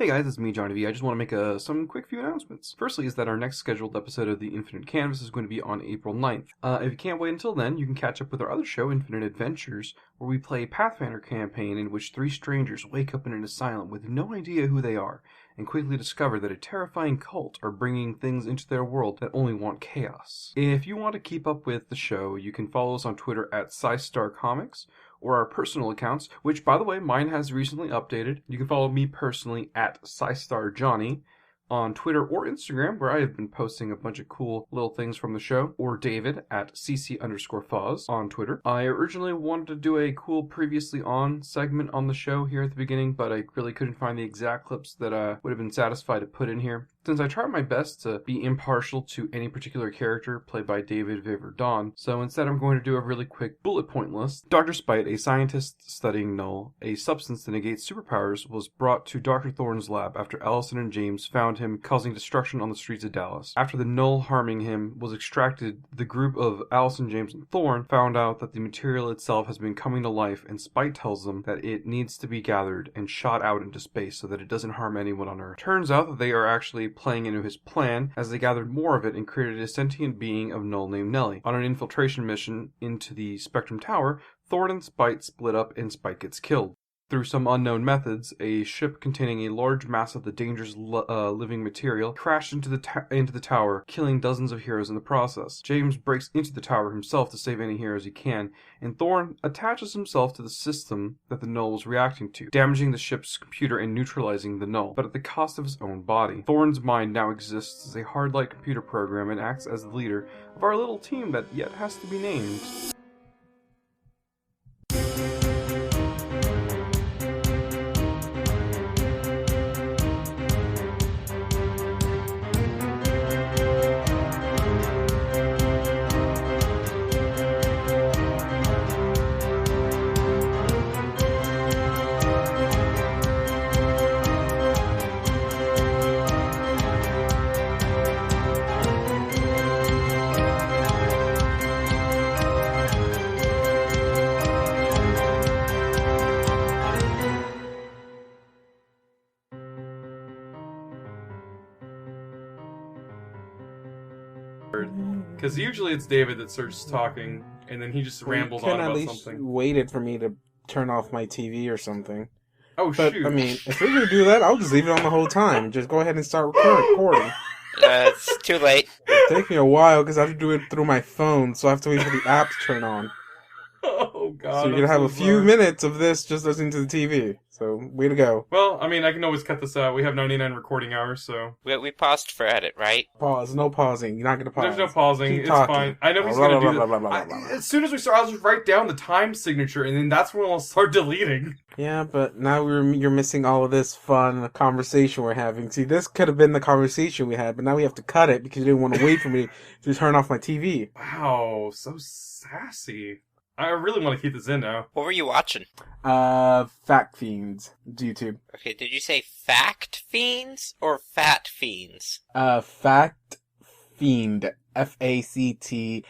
Hey guys, it's me, Johnny V. I just want to make some quick few announcements. Firstly is that our next scheduled episode of The Infinite Canvas is going to be on April 9th. If you can't wait until then, you can catch up with our other show, Infinite Adventures, where we play a Pathfinder campaign in which 3 strangers wake up in an asylum with no idea who they are, and quickly discover that a terrifying cult are bringing things into their world that only want chaos. If you want to keep up with the show, you can follow us on Twitter at Sci-Star Comics, or our personal accounts, which, by the way, mine has recently updated. You can follow me personally at Sci-Star Johnny on Twitter or Instagram, where I have been posting a bunch of cool little things from the show, or David at cc_Foz on Twitter. I originally wanted to do a cool previously on segment on the show here at the beginning, but I really couldn't find the exact clips that would have been satisfied to put in here. Since I tried my best to be impartial to any particular character played by David, Viv, or Don, so instead I'm going to do a really quick bullet point list. Dr. Spite, a scientist studying Null, a substance that negates superpowers, was brought to Dr. Thorne's lab after Alison and James found him causing destruction on the streets of Dallas. After the Null harming him was extracted, the group of Alison, James, and Thorne found out that the material itself has been coming to life, and Spite tells them that it needs to be gathered and shot out into space so that it doesn't harm anyone on Earth. Turns out that they are actually playing into his plan, as they gathered more of it and created a sentient being of Null named Nellie. On an infiltration mission into the Spectrum Tower, Thorne and Spite split up and Spite gets killed. Through some unknown methods, a ship containing a large mass of the dangerous living material crashed into the tower, killing dozens of heroes in the process. James breaks into the tower himself to save any heroes he can, and Thorne attaches himself to the system that the Null was reacting to, damaging the ship's computer and neutralizing the Null, but at the cost of his own body. Thorne's mind now exists as a hard-like computer program and acts as the leader of our little team that yet has to be named. Because usually it's David that starts talking, and then he just rambles on about something. You can at least waited for me to turn off my TV or something. Oh, but, shoot. I mean, if we're going to do that, I'll just leave it on the whole time. Just go ahead and start recording. It's too late. It'll take me a while, because I have to do it through my phone, so I have to wait for the app to turn on. Oh, God. So you're going to have a few minutes of this just listening to the TV. So, way to go. Well, I mean, I can always cut this out. We have 99 recording hours, so... We paused for edit, right? Pause. No pausing. You're not going to pause. There's no pausing. It's fine. I know he's going to do that. As soon as we start, I'll just write down the time signature, and then that's when I'll start deleting. Yeah, but now you're missing all of this fun conversation we're having. See, this could have been the conversation we had, but now we have to cut it because you didn't want to wait for me to turn off my TV. Wow, so sassy. I really want to keep this in now. What were you watching? Fact Fiends. YouTube. Okay, did you say Fact Fiends or Fat Fiends? Fact Fiend. FACTFIEND.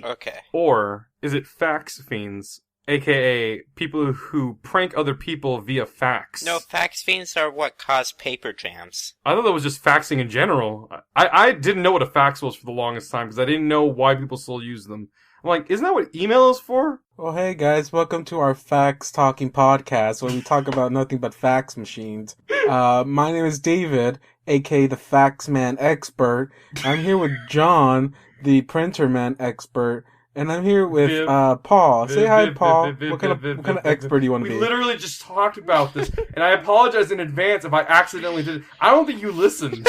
Okay. Or is it Fax Fiends? AKA people who prank other people via fax. No, fax fiends are what cause paper jams. I thought that was just faxing in general. I didn't know what a fax was for the longest time because I didn't know why people still use them. I'm like, isn't that what email is for? Well, hey guys, welcome to our fax talking podcast where we talk about nothing but fax machines. My name is David, aka the Fax Man Expert. I'm here with John, the Printer Man Expert. And I'm here with Paul. Say hi, Paul. What kind of expert do you want to be? We literally just talked about this, and I apologize in advance if I accidentally did it. I don't think you listened.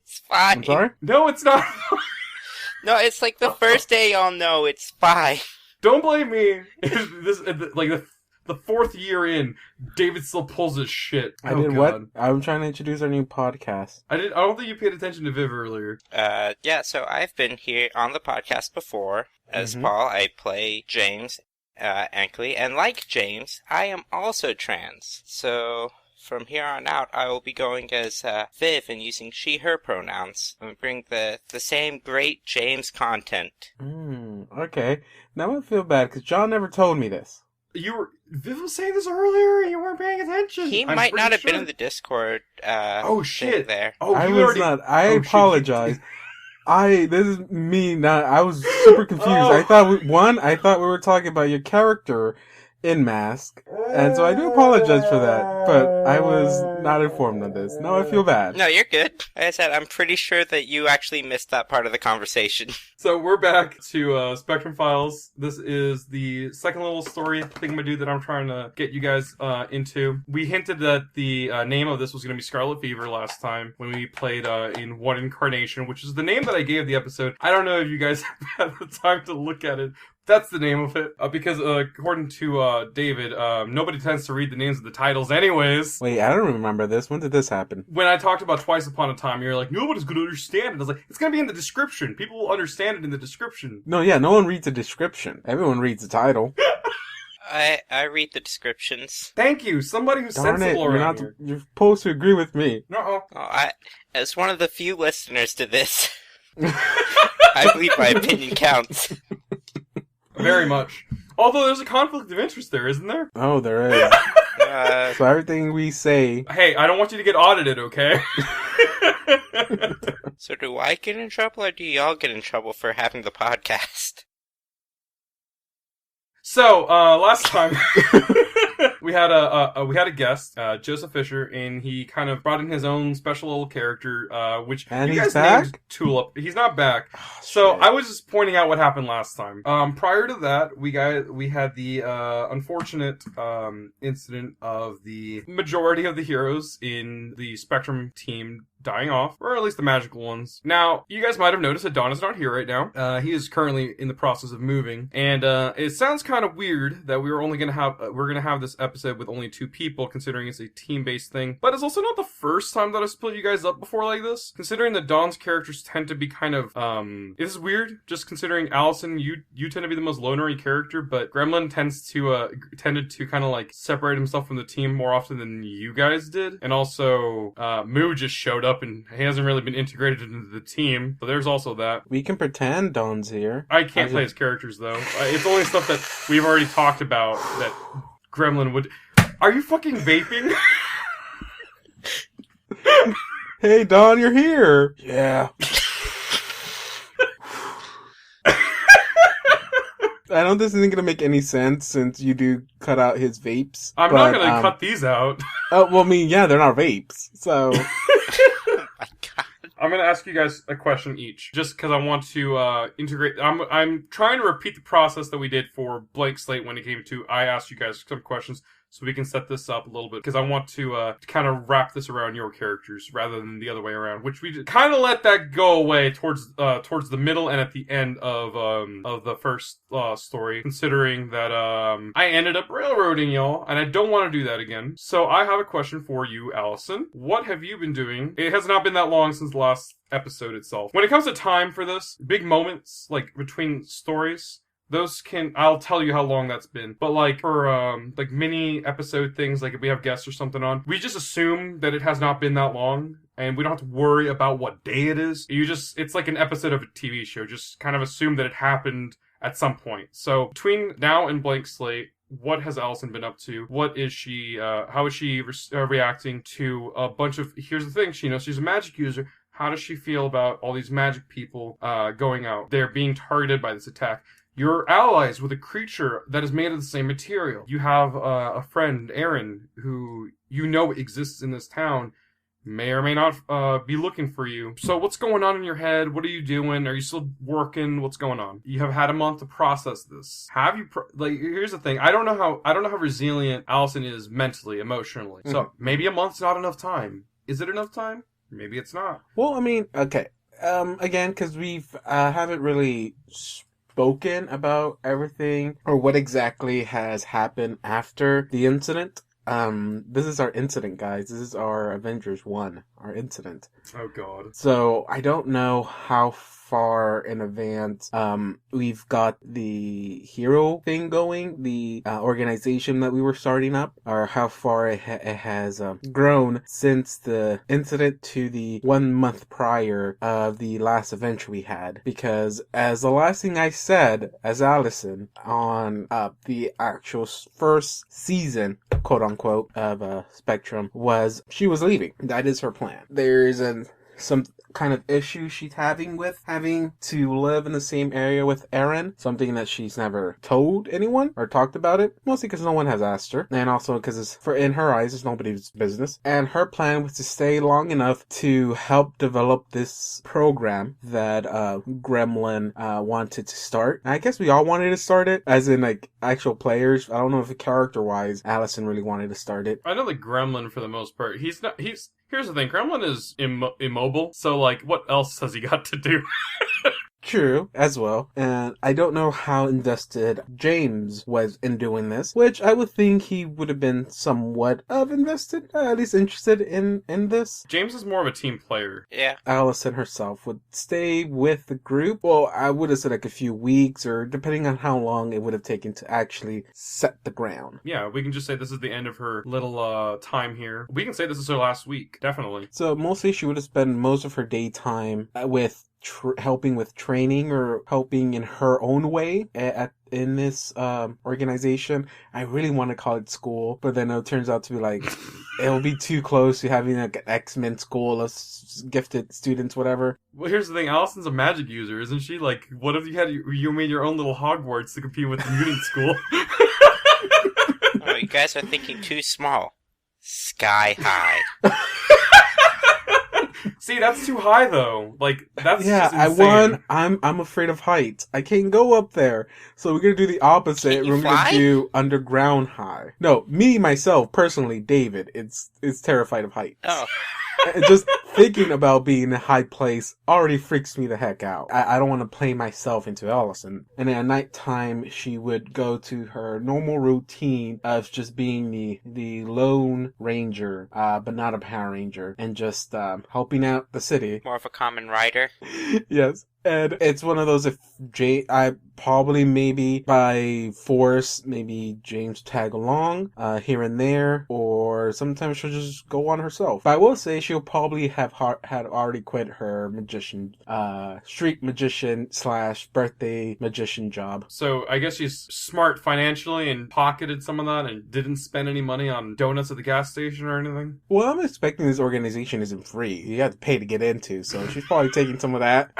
It's fine. I'm sorry? No, it's not. No, it's like the first day y'all know it's fine. Don't blame me. This like the 4th year in, David still pulls his shit. I did what? I'm trying to introduce our new podcast. I don't think you paid attention to Viv earlier. Yeah, so I've been here on the podcast before. As Paul, I play James Ankley, and like James, I am also trans. So from here on out, I will be going as Viv and using she/her pronouns and bring the same great James content. Okay. Now I feel bad because John never told me this. Viv was saying this earlier, and you weren't paying attention. He might not have been in the Discord. Oh shit! There. Oh, I was not. I apologize. This is me. Not. I was super confused. I thought we were talking about your character in Mask, and so I do apologize for that. But I was not informed on this. Now I feel bad. No, you're good. Like I said, I'm pretty sure that you actually missed that part of the conversation. So we're back to Spectrum Files. This is the second little story thingamajig that I'm trying to get you guys into. We hinted that the name of this was going to be Scarlet Fever last time when we played in One Incarnation, which is the name that I gave the episode. I don't know if you guys have had the time to look at it. That's the name of it. Because according to David, nobody tends to read the names of the titles anyways. Wait, I don't remember this. When did this happen? When I talked about Twice Upon a Time, you're like, nobody's going to understand it. I was like, it's going to be in the description. People will understand it in the description. No, yeah, no one reads the description. Everyone reads the title. I read the descriptions. Thank you. Somebody who's sensible around here. You're supposed to agree with me. No. As one of the few listeners to this, I believe my opinion counts. Very much. Although there's a conflict of interest there, isn't there? Oh, there is. So everything we say... Hey, I don't want you to get audited, okay? So do I get in trouble, or do y'all get in trouble for having the podcast? So, last time... We had a guest, Joseph Fisher, and he kind of brought in his own special little character, which and you guys named Tulip. He's not back. So I was just pointing out what happened last time. Prior to that, we had the unfortunate incident of the majority of the heroes in the Spectrum team dying off, or at least the magical ones. Now, you guys might have noticed that Don is not here right now. He is currently in the process of moving, and it sounds kind of weird that we're gonna have this episode with only 2 people, considering it's a team-based thing. But it's also not the first time that I've split you guys up before like this, considering that Don's characters tend to be kind of it is weird, just considering Alison, you tend to be the most lonery character, but Gremlin tended to kind of like separate himself from the team more often than you guys did, and also Moo just showed up and he hasn't really been integrated into the team, so there's also that. We can pretend Don's here. I can't play his characters though. It's only stuff that we've already talked about that Gremlin would... Are you fucking vaping? Hey Don, you're here! Yeah. I don't think this isn't gonna make any sense since you do cut out his vapes. I'm not gonna cut these out. Oh, well, I mean, yeah, they're not vapes, so... Oh my god. I'm gonna ask you guys a question each, just because I want to integrate. I'm trying to repeat the process that we did for Blank Slate when it came to I asked you guys some questions, so we can set this up a little bit, because I want to kind of wrap this around your characters rather than the other way around, which we kind of let that go away towards the middle and at the end of the first story, considering that I ended up railroading y'all, and I don't want to do that again. So I have a question for you, Allison. What have you been doing? It has not been that long since the last episode itself. When it comes to time for this, big moments, like between stories, I'll tell you how long that's been. But like for like mini episode things, like if we have guests or something on, we just assume that it has not been that long, and we don't have to worry about what day it is. It's like an episode of a TV show. Just kind of assume that it happened at some point. So between now and Blank Slate, what has Alison been up to? What is she, how is she reacting to a bunch of, here's the thing, she's a magic user. How does she feel about all these magic people going out? They're being targeted by this attack. You're allies with a creature that is made of the same material. You have a friend, Aaron, who you know exists in this town, may or may not be looking for you. So what's going on in your head? What are you doing? Are you still working? What's going on? You have had a month to process this. Have you here's the thing. I don't know how resilient Alison is mentally, emotionally. Mm-hmm. So maybe a month's not enough time. Is it enough time? Maybe it's not. Well, I mean, okay. Again, because we've haven't really spoken about everything or what exactly has happened after the incident. This is our incident, guys. This is our Avengers 1, our incident. Oh, God. So, I don't know how far in advance we've got the hero thing going, the organization that we were starting up, or how far it has grown since the incident to the 1 month prior of the last adventure we had. Because as the last thing I said as Alison on the actual first season, quote unquote, of Spectrum, was she was leaving. That is her plan. There's some kind of issue she's having with having to live in the same area with Aaron, something that she's never told anyone or talked about it, mostly because no one has asked her, and also because in her eyes it's nobody's business. And her plan was to stay long enough to help develop this program that Gremlin wanted to start. I guess we all wanted to start it, as in like actual players. I don't know if character wise Alison really wanted to start it. I know the Gremlin for the most part. Here's the thing, Gremlin is immobile, so, like, what else has he got to do? True, as well. And I don't know how invested James was in doing this, which I would think he would have been somewhat of invested, at least interested in this. James is more of a team player. Yeah. Alison herself would stay with the group. Well, I would have said like a few weeks, or depending on how long it would have taken to actually set the ground. Yeah, we can just say this is the end of her little time here. We can say this is her last week, definitely. So mostly she would have spent most of her daytime with helping with training or helping in her own way in this organization. I really want to call it school, but then it turns out to be like it'll be too close to having like an X-Men school of gifted students, whatever. Well, here's the thing, Alison's a magic user, isn't she? Like, what if you made your own little Hogwarts to compete with the mutant school? Oh, you guys are thinking too small. Sky high. See, that's too high though. Like, that's just insane. I'm afraid of heights. I can't go up there. So we're gonna do the opposite. We're gonna do underground high. No, me myself personally, David, is terrified of heights. Oh. Just thinking about being in a high place already freaks me the heck out. I don't want to play myself into Alison. And then at nighttime, she would go to her normal routine of just being the lone ranger, but not a Power Ranger, and just helping out the city. More of a common rider. Yes. And it's one of those, I probably maybe by force, maybe James tag along, here and there, or sometimes she'll just go on herself. But I will say she'll probably had already quit her magician, street magician / birthday magician job. So I guess she's smart financially and pocketed some of that and didn't spend any money on donuts at the gas station or anything? Well, I'm expecting this organization isn't free. You have to pay to get into, so she's probably taking some of that.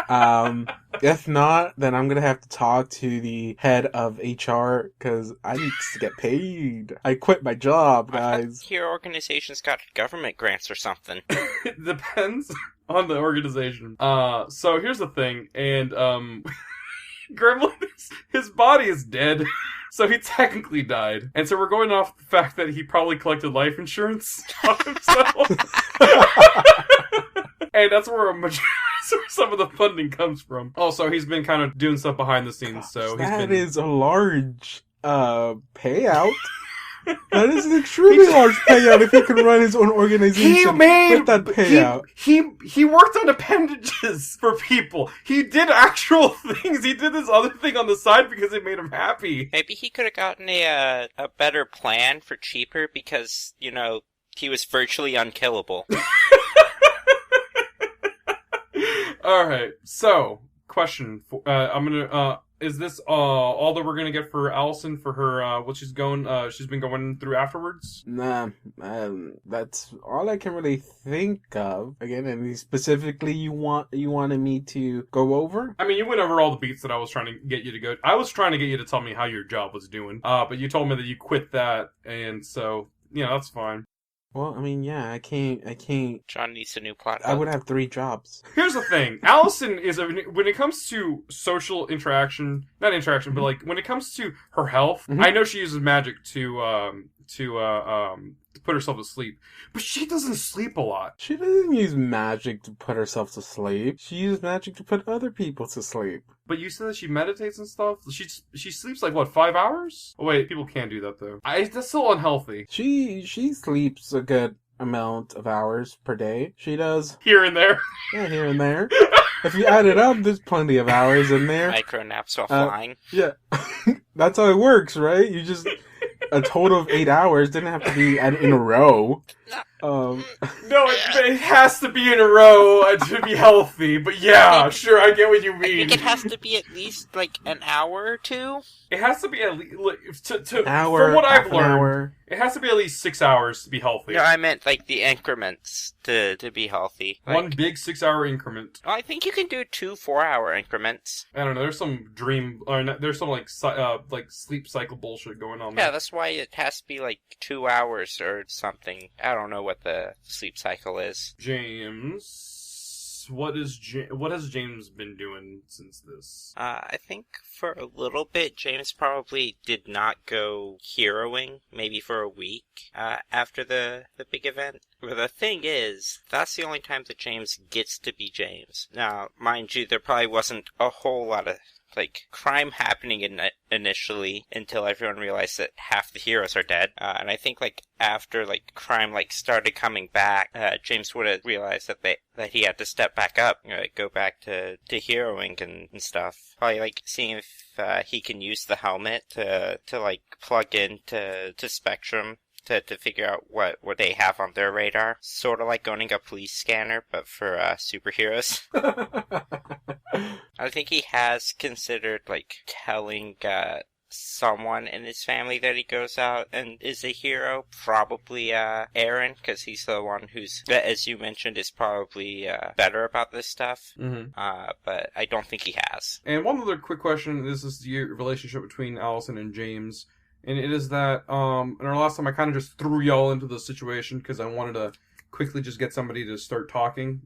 If not, then I'm gonna have to talk to the head of HR, because I need to get paid. I quit my job, guys. Your organization's got government grants or something. It depends on the organization. So here's the thing, and Gremlin, his body is dead, so he technically died. And so we're going off the fact that he probably collected life insurance on himself. And that's where some of the funding comes from. Also, he's been kind of doing stuff behind the scenes, so that is a large payout. That is an extremely large payout if he can run his own organization with that payout. He worked on appendages for people. He did actual things. He did this other thing on the side because it made him happy. Maybe he could have gotten a better plan for cheaper because, he was virtually unkillable. Alright, so, question. Is this all that we're gonna get for Alison for her, what she's been going through afterwards? Nah, that's all I can really think of. Again, and specifically you wanted me to go over? I mean, you went over all the beats that I was trying to get you to go. I was trying to get you to tell me how your job was doing, but you told me that you quit that, and so, that's fine. Well, I mean, yeah, I can't. John needs a new plot. I would have 3 jobs. Here's the thing. Allison when it comes to social interaction, not interaction, but like when it comes to her health, I know she uses magic to put herself to sleep, but she doesn't sleep a lot. She doesn't use magic to put herself to sleep. She uses magic to put other people to sleep. But you said that she meditates and stuff? She sleeps like, what, 5 hours? Oh, wait, people can't do that, though. That's still unhealthy. She sleeps a good amount of hours per day. She does. Here and there. Yeah, here and there. If you add it up, there's plenty of hours in there. Micro naps while flying. Yeah. That's how it works, right? You just... A total of 8 hours. Didn't have to be in a row. No, it has to be in a row to be healthy. But yeah, sure, I get what you mean. I think it has to be at least like an hour or two. It has to be at least hour, from what I've learned. Hour. It has to be at least 6 hours to be healthy. No, I meant like the increments to be healthy. Like, one big 6 hour increment. I think you can do 2 4-hour increments. I don't know. There's some there's some like sleep cycle bullshit going on there. Yeah, that's why it has to be like 2 hours or something. I don't know what the sleep cycle is. James, what has James been doing since this? I think for a little bit, James probably did not go heroing, maybe for a week after the big event. But the thing is, that's the only time that James gets to be James. Now, mind you, there probably wasn't a whole lot of crime happening initially until everyone realized that half the heroes are dead. And I think, after, crime, started coming back, James would have realized that he had to step back up, go back to heroing and stuff. Probably, seeing if he can use the helmet to plug into Spectrum to figure out what they have on their radar. Sort of like owning a police scanner, but for superheroes. I think he has considered, telling someone in his family that he goes out and is a hero. Probably Aaron, because he's the one who's, as you mentioned, is probably better about this stuff. Mm-hmm. But I don't think he has. And one other quick question. This is the relationship between Alison and James. And it is that, in our last time, I kind of just threw y'all into the situation because I wanted to quickly just get somebody to start talking,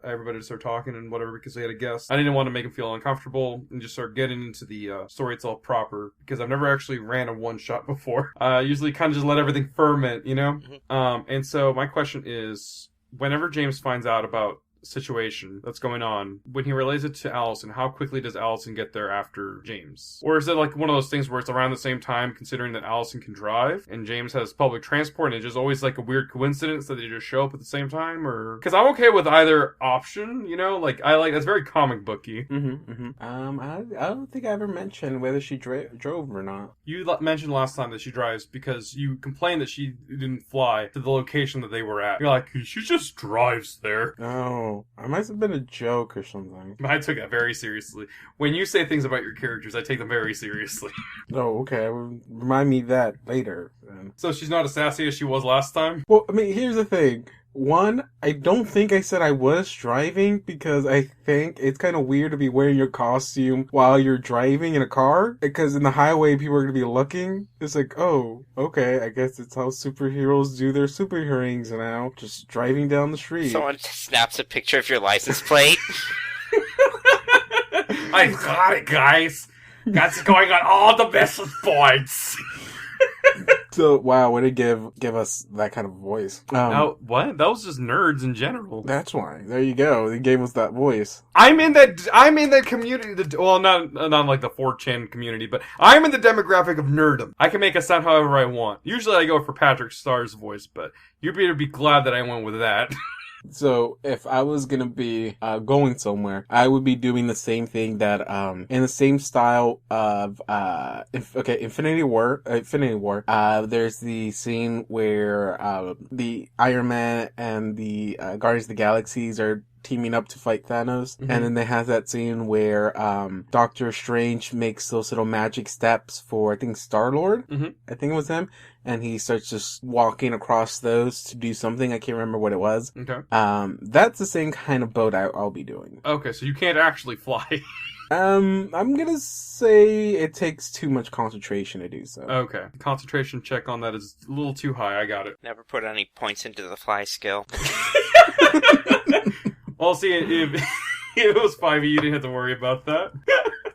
everybody to start talking and whatever because they had a guest. I didn't want to make them feel uncomfortable and just start getting into the story itself proper because I've never actually ran a one-shot before. Usually kind of just let everything ferment, Mm-hmm. And so my question is, whenever James finds out about situation that's going on, when he relays it to Alison, how quickly does Alison get there after James? Or is it one of those things where it's around the same time, considering that Alison can drive and James has public transport, and it's just always a weird coincidence that they just show up at the same time? Or because I'm okay with either option, that's very comic booky. Mm-hmm, mm-hmm. I don't think I ever mentioned whether she drove or not. You mentioned last time that she drives because you complained that she didn't fly to the location that they were at. You're like, she just drives there. Oh, it might have been a joke or something. I took that very seriously. When you say things about your characters, I take them very seriously. Oh, okay. Remind me that later, then. So she's not as sassy as she was last time? Well, here's the thing. One, I don't think I said I was driving because I think it's kind of weird to be wearing your costume while you're driving in a car. Because in the highway, people are going to be looking. It's oh, okay, I guess it's how superheroes do their superheroings now. Just driving down the street. Someone snaps a picture of your license plate. I got it, guys. That's going on all the message boards. So, wow, way to give us that kind of voice. What? That was just nerds in general. That's why. There you go. They gave us that voice. I'm in that community. Well, not like the 4chan community, but I'm in the demographic of nerdom. I can make it sound however I want. Usually I go for Patrick Starr's voice, but you better be glad that I went with that. So, if I was gonna be going somewhere, I would be doing the same thing that in the same style of Infinity War. There's the scene where the Iron Man and the Guardians of the Galaxies are teaming up to fight Thanos. Mm-hmm. And then they have that scene where Doctor Strange makes those little magic steps for, I think, Star-Lord. Mm-hmm. I think it was him. And he starts just walking across those to do something. I can't remember what it was. Okay. That's the same kind of boat I'll be doing. Okay, so you can't actually fly. I'm gonna say it takes too much concentration to do so. Okay. Concentration check on that is a little too high. I got it. Never put any points into the fly skill. Well, see, if it was 5e, you didn't have to worry about that.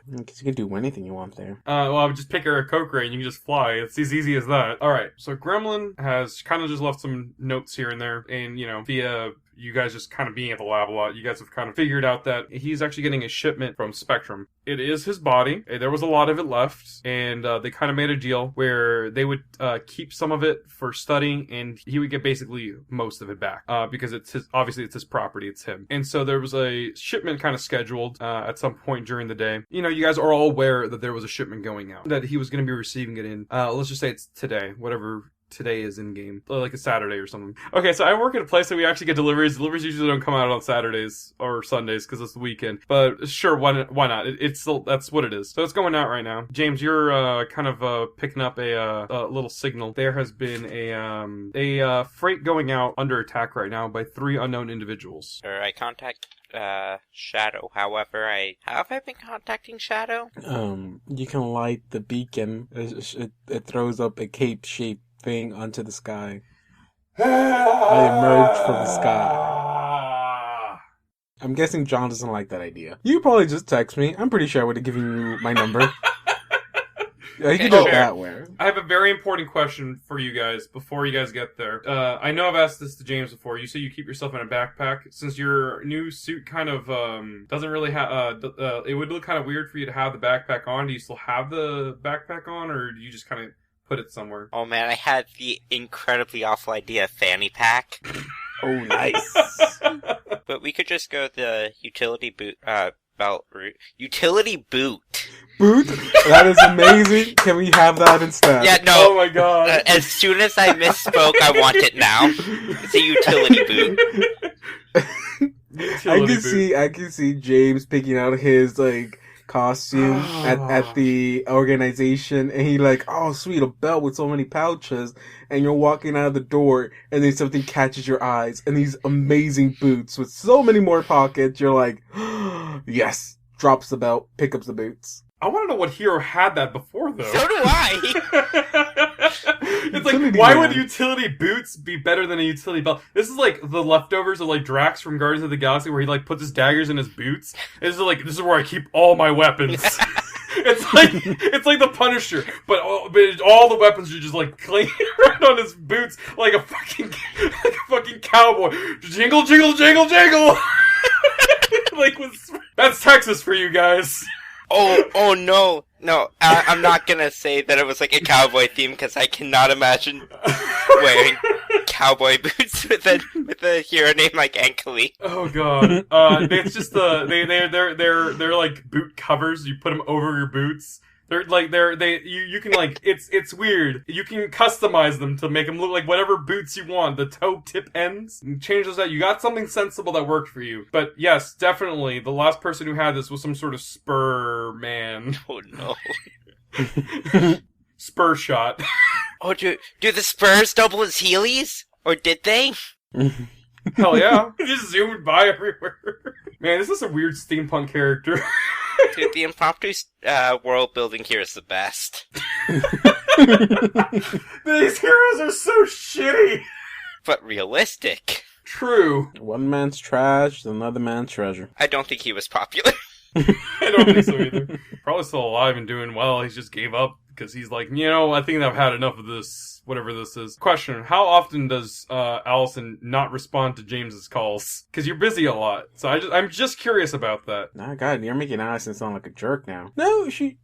Because you can do anything you want there. Well, I would just pick her a coke ray and you can just fly. It's as easy as that. Alright, so Gremlin has kind of just left some notes here and there, and, via you guys just kind of being at the lab a lot, you guys have kind of figured out that he's actually getting a shipment from Spectrum. It is his body. There was a lot of it left, and they kind of made a deal where they would keep some of it for studying, and he would get basically most of it back because it's his property, it's him. And so there was a shipment kind of scheduled at some point during the day. You know, you guys are all aware that there was a shipment going out, that he was going to be receiving it in, let's just say it's today, whatever today is in game, like a Saturday or something. Okay, so I work at a place that we actually get deliveries. Deliveries usually don't come out on Saturdays or Sundays because it's the weekend. But sure, why not? It's still, that's what it is. So it's going out right now. James, you're kind of picking up a little signal. There has been a freight going out under attack right now by 3 unknown individuals. I contact Shadow. However, have I been contacting Shadow? You can light the beacon. It throws up a cape-shaped thing onto the sky. I emerged from the sky. I'm guessing John doesn't like that idea. You probably just text me. I'm pretty sure I would have given you my number. You can do it that way. I have a very important question for you guys before you guys get there. I know I've asked this to James before. You say you keep yourself in a backpack. Since your new suit kind of doesn't really have... it would look kind of weird for you to have the backpack on. Do you still have the backpack on, or do you just kind of put it somewhere? Oh man, I had the incredibly awful idea of fanny pack. Oh, nice. But we could just go the utility boot, belt route. Utility boot. Boot? That is amazing. Can we have that instead? Yeah, no. Oh my god. As soon as I misspoke, I want it now. It's a utility boot. I can see James picking out his, like, costume at the organization, and he like, oh sweet, a belt with so many pouches, and you're walking out of the door, and then something catches your eyes, and these amazing boots with so many more pockets. You're like, yes, drops the belt, pick up the boots. I want to know what hero had that before, though. So do I! It's like, why would utility boots be better than a utility belt? This is like the leftovers of like Drax from Guardians of the Galaxy, where he like puts his daggers in his boots. This is where I keep all my weapons. It's like the Punisher, but all the weapons are just like clinging around on his boots like a fucking cowboy. Jingle, jingle, jingle, jingle. That's Texas for you guys. Oh no. No, I'm not gonna say that it was like a cowboy theme, because I cannot imagine wearing cowboy boots with a hero named like Ankali. Oh god. It's just they're like boot covers. You put them over your boots. You can like, it's weird. You can customize them to make them look like whatever boots you want. The toe tip ends, and change those out. You got something sensible that worked for you. But yes, definitely, the last person who had this was some sort of spur man. Oh no. Spur shot. Oh, do the spurs double as Heelys? Or did they? Hell yeah. Just zoomed by everywhere. Man, this is a weird steampunk character. Dude, the impromptu world building here is the best. These heroes are so shitty. But realistic. True. One man's trash, another man's treasure. I don't think he was popular. I don't think so either. Probably still alive and doing well. He just gave up because he's like, I think I've had enough of this, whatever this is. Question, how often does Alison not respond to James's calls? Because you're busy a lot. So I'm just curious about that. Nah, God, you're making Alison sound like a jerk now. No, she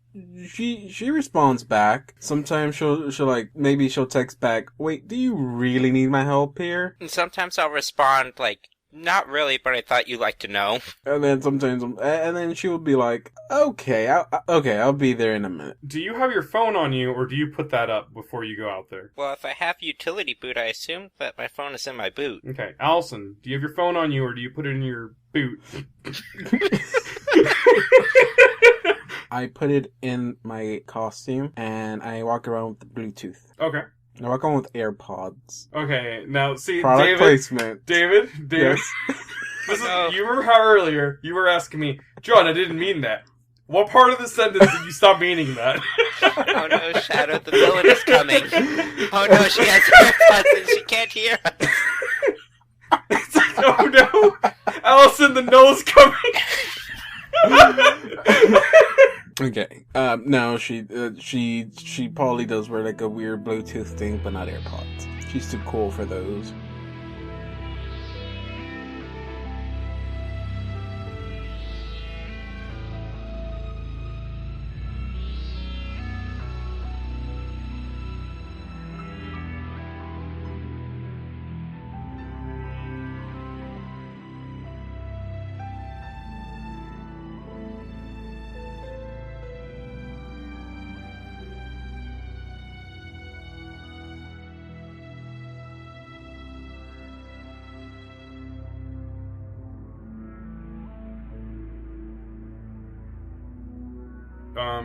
responds back. Sometimes she'll like, maybe she'll text back, wait, do you really need my help here? And sometimes I'll respond like, not really, but I thought you'd like to know. And then sometimes, and then she will be like, okay, I'll be there in a minute. Do you have your phone on you, or do you put that up before you go out there? Well, if I have utility boot, I assume that my phone is in my boot. Okay, Alison, do you have your phone on you, or do you put it in your boot? I put it in my costume, and I walk around with Bluetooth. Okay. I walk on with AirPods. Okay, now see, Product placement. David. Yes. You were earlier. You were asking me, John, I didn't mean that. What part of the sentence did you stop meaning that? Oh no, Shadow, the villain is coming. Oh no, she has AirPods and she can't hear us. It's like, oh no, Alison, the null's coming. Okay. No, she probably does wear like a weird Bluetooth thing, but not AirPods. She's too cool for those.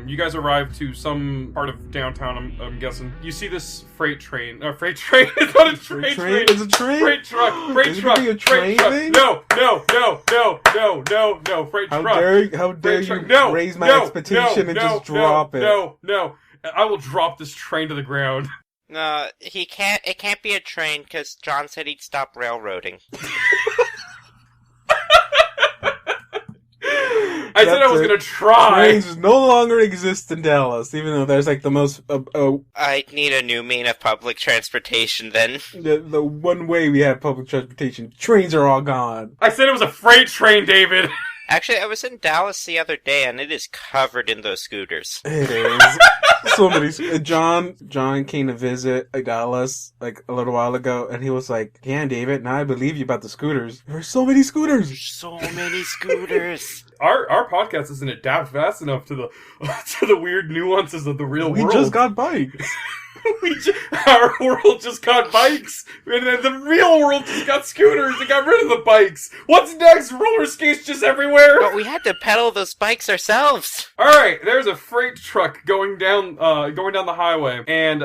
You guys arrive to some part of downtown, I'm guessing. You see this freight train. Freight train? It's not a freight train. It's a train? Freight truck. Freight truck. Is it a freight train truck. thing? No. Freight truck. How dare you No, raise my no, expectation and just drop it? No. I will drop this train to the ground. No, he can't. It can't be a train because John said he'd stop railroading. I said I was gonna try. Trains no longer exist in Dallas, even though there's like the most. I need a new mean of public transportation. Then the one way we have public transportation, trains are all gone. I said it was a freight train, David. actually, I was in Dallas the other day, and it is covered in those scooters. It is. So many. John came to visit Dallas like a little while ago, and he was like, "Yeah, David, now I believe you about the scooters. There are so many scooters. So many scooters." Our podcast doesn't adapt fast enough to the weird nuances of the real world. We just got bikes. Our world just got bikes, and then the real world just got scooters and got rid of the bikes. What's next? Roller skates just everywhere? But we had to pedal those bikes ourselves. Alright, there's a freight truck going down the highway, and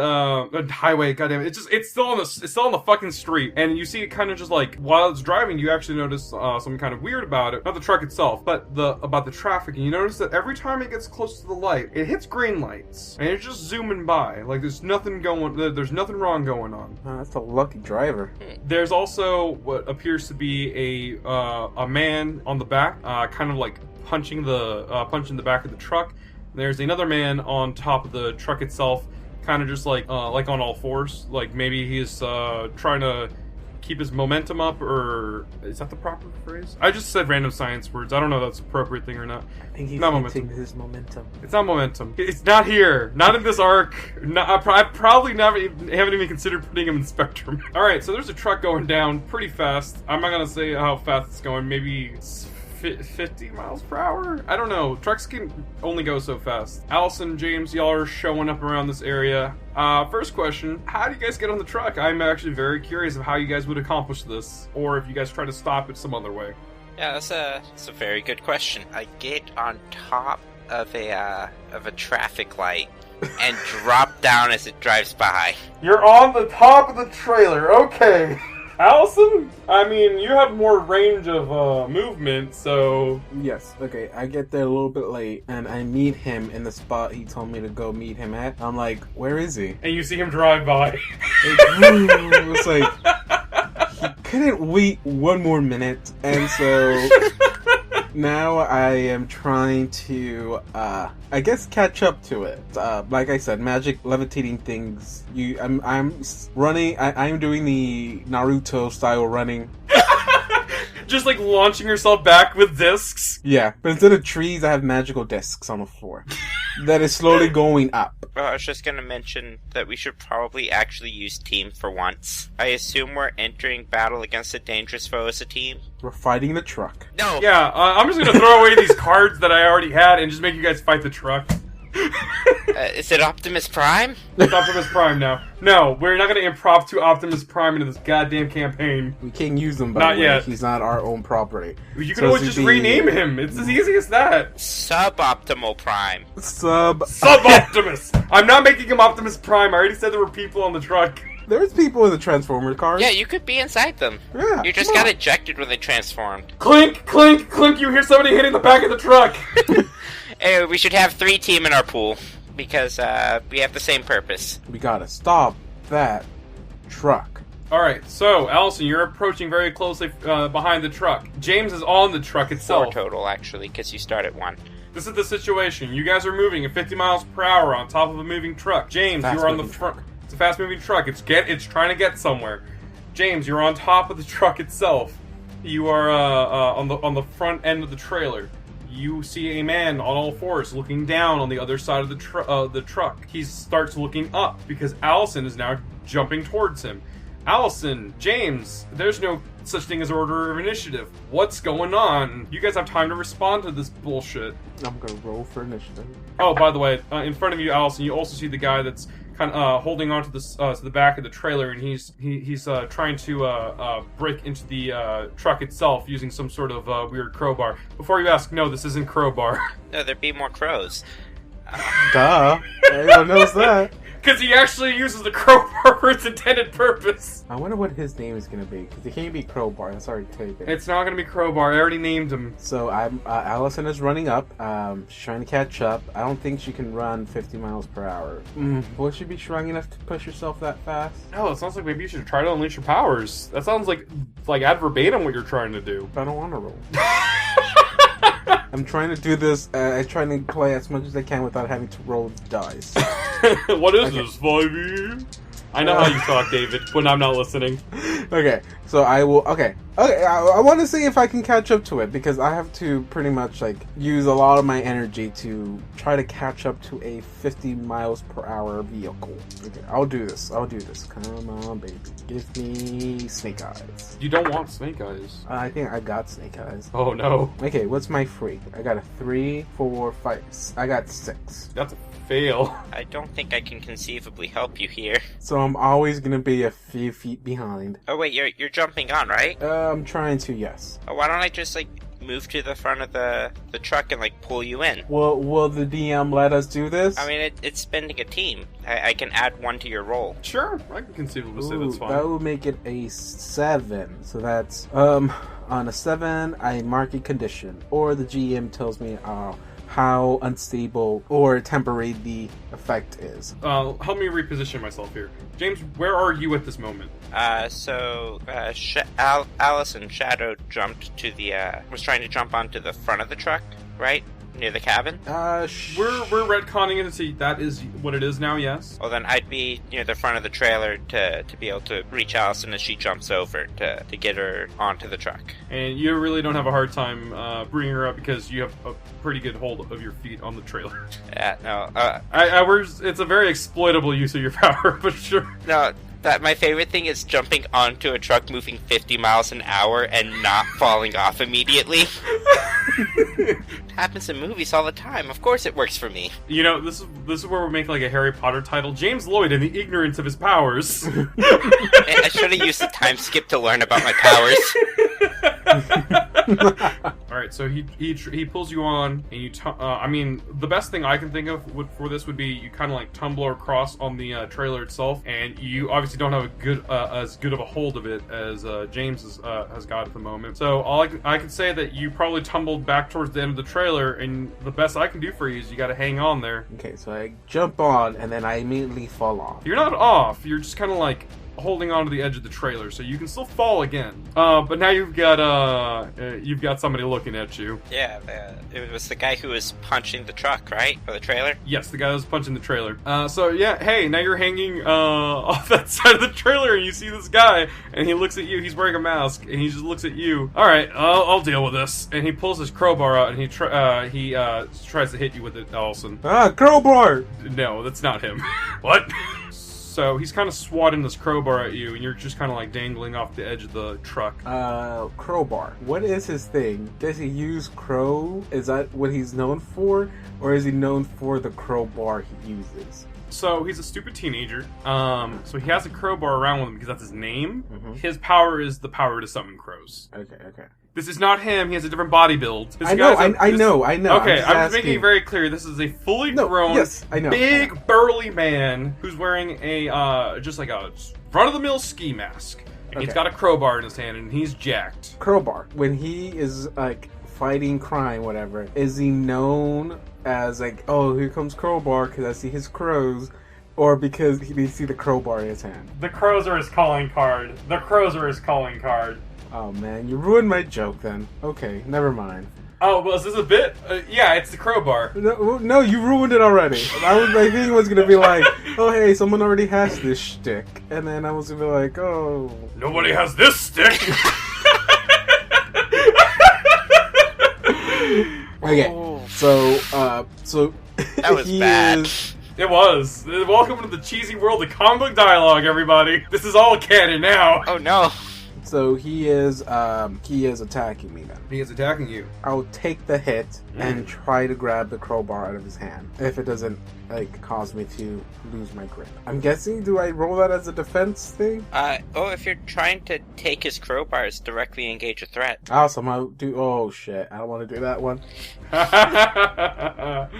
highway, goddamn it, it's still on the fucking street, and you see it kind of just like, while it's driving, you actually notice something kind of weird about it. Not the truck itself, but about the traffic, and you notice that every time it gets close to the light, it hits green lights, and it's just zooming by, like there's nothing wrong going on. That's a lucky driver. There's also what appears to be a man on the back, kind of like punching the back of the truck. There's another man on top of the truck itself, kind of just like on all fours. Like maybe he's trying to keep his momentum up, or is that the proper phrase? I just said random science words. I don't know if that's the appropriate thing or not. I think he's not momentum. His momentum. It's not momentum. It's not here. Not in this arc. I probably haven't even considered putting him in Spectrum. Alright, so there's a truck going down pretty fast. I'm not gonna say how fast it's going. Maybe 50 miles per hour? I don't know. Trucks can only go so fast. Alison and James, y'all are showing up around this area. First question, how do you guys get on the truck? I'm actually very curious of how you guys would accomplish this, or if you guys try to stop it some other way. Yeah, that's a very good question. I get on top of a traffic light and drop down as it drives by. You're on the top of the trailer, okay. Allison? I mean, you have more range of movement, so... Yes, okay, I get there a little bit late, and I meet him in the spot he told me to go meet him at. I'm like, where is he? And you see him drive by. It's like, he couldn't wait one more minute, and so... Now I am trying to, I guess, catch up to it. Like I said, magic levitating things. I'm running. I'm doing the Naruto style running. Just like launching yourself back with discs. Yeah, but instead of trees, I have magical discs on the floor that is slowly going up. Well, I was just going to mention that we should probably actually use team for once. I assume we're entering battle against a dangerous foe as a team. We're fighting the truck. No! Yeah, I'm just going to throw away these cards that I already had and just make you guys fight the truck. Is it Optimus Prime? It's Optimus Prime now. No, we're not going to improv to Optimus Prime into this goddamn campaign. We can't use him, by not the way. Yet. He's not our own property. You can always just rename him. It's as easy as that. Suboptimal Prime. Sub-Optimus. I'm not making him Optimus Prime. I already said there were people on the truck. There's people in the Transformer cars. Yeah, you could be inside them. Yeah, you just got ejected when they transformed. Clink, clink, clink. You hear somebody hitting the back of the truck. Hey, we should have 3 team in our pool. Because we have the same purpose. We gotta stop that truck. Alright, so, Allison, you're approaching very closely behind the truck. James is on the truck itself. 4 total, actually, because you start at 1. This is the situation. You guys are moving at 50 miles per hour on top of a moving truck. James, you're on the front. It's a fast-moving truck. It's trying to get somewhere. James, you're on top of the truck itself. You are on the front end of the trailer. You see a man on all fours looking down on the other side of the truck. He starts looking up because Allison is now jumping towards him. Allison, James, there's no such thing as order of initiative. What's going on? You guys have time to respond to this bullshit. I'm gonna roll for initiative. Oh, by the way, in front of you, Allison, you also see the guy that's kind of holding onto to the back of the trailer, and he's trying to break into the truck itself using some sort of weird crowbar. Before you ask, no, this isn't crowbar. No, there'd be more crows. Duh. Everyone knows that. Because he actually uses the crowbar for its intended purpose. I wonder what his name is going to be, because it can't be Crowbar. That's already taken. It's not going to be Crowbar. I already named him. So Alison is running up. She's trying to catch up. I don't think she can run 50 miles per hour. Will she be strong enough to push herself that fast? No, it sounds like maybe you should try to unleash your powers. That sounds like ad verbatim what you're trying to do. I don't want to roll. I'm trying to do this. I'm trying to play as much as I can without having to roll dice. What is this, 5e? I know how you talk, David, when I'm not listening. Okay, so I will... Okay, I want to see if I can catch up to it, because I have to pretty much, use a lot of my energy to try to catch up to a 50 miles per hour vehicle. Okay, I'll do this. Come on, baby. Give me snake eyes. You don't want snake eyes. I think I got snake eyes. Oh, no. Okay, what's my freak? I got a 3, 4, 5... I got 6. That's a fail. I don't think I can conceivably help you here. So I'm always gonna be a few feet behind. Oh wait, you're jumping on, right? I'm trying to, yes. Oh, why don't I just move to the front of the truck and pull you in? Will the DM let us do this? I mean, it's spending a team. I can add one to your roll. Sure, I can conceivably say that's fine. That will make it a 7. So that's on a 7, I mark a condition, or the GM tells me how unstable or temporary the effect is. Help me reposition myself here. James, where are you at this moment? Alison Shadow jumped to was trying to jump onto the front of the truck, right? Near the cabin? We're retconning it to see that is what it is now, yes? Well, then I'd be near the front of the trailer to be able to reach Alison as she jumps over to get her onto the truck. And you really don't have a hard time bringing her up because you have a pretty good hold of your feet on the trailer. Yeah, no. It's a very exploitable use of your power, but sure. No, my favorite thing is jumping onto a truck moving 50 miles an hour and not falling off immediately. It happens in movies all the time. Of course it works for me. You know, this is where we make a Harry Potter title. James Lloyd and the ignorance of his powers. I should have used the time skip to learn about my powers. Alright, so he pulls you on, and you the best thing I can think of for this would be you kind of tumble across on the trailer itself, and you obviously don't have as good of a hold of it as James has got at the moment. So I can say that you probably tumbled back towards the end of the trailer, and the best I can do for you is you got to hang on there. Okay, so I jump on, and then I immediately fall off. You're not off. You're just kind of holding on to the edge of the trailer, so you can still fall again. But now you've got somebody looking at you. Yeah, it was the guy who was punching the truck, right? Or the trailer? Yes, the guy that was punching the trailer. So yeah, hey, now you're hanging off that side of the trailer, and you see this guy, and he looks at you. He's wearing a mask, and he just looks at you. All right, I'll deal with this. And he pulls his crowbar out, and he tries to hit you with it, Alison. Crowbar! No, that's not him. What? So he's kind of swatting this crowbar at you, and you're just kind of dangling off the edge of the truck. Crowbar. What is his thing? Does he use crow? Is that what he's known for? Or is he known for the crowbar he uses? So he's a stupid teenager. So he has a crowbar around with him because that's his name. Mm-hmm. His power is the power to summon crows. Okay. This is not him. He has a different body build. I know. Okay, I'm just making it very clear. This is a fully grown, big, burly man who's wearing a just a front-of-the-mill ski mask. And he's got a crowbar in his hand, and he's jacked. Crowbar. When he is, fighting crime, whatever, is he known as, oh, here comes Crowbar because I see his crows, or because you see the crowbar in his hand? The crows are his calling card. Oh man, you ruined my joke then. Okay, never mind. Oh, well, is this a bit? Yeah, it's the crowbar. No, you ruined it already. My thing was gonna be oh hey, someone already has this shtick. And then I was gonna be oh... Nobody has this stick! Okay, so... That was bad. It was. Welcome to the cheesy world of comic book dialogue, everybody. This is all canon now. Oh no. So he is attacking me then. He is attacking you. I'll take the hit and try to grab the crowbar out of his hand. If it doesn't cause me to lose my grip. I'm guessing, do I roll that as a defense thing? If you're trying to take his crowbars, directly engage a threat. Awesome, I'll do. Oh shit, I don't want to do that one.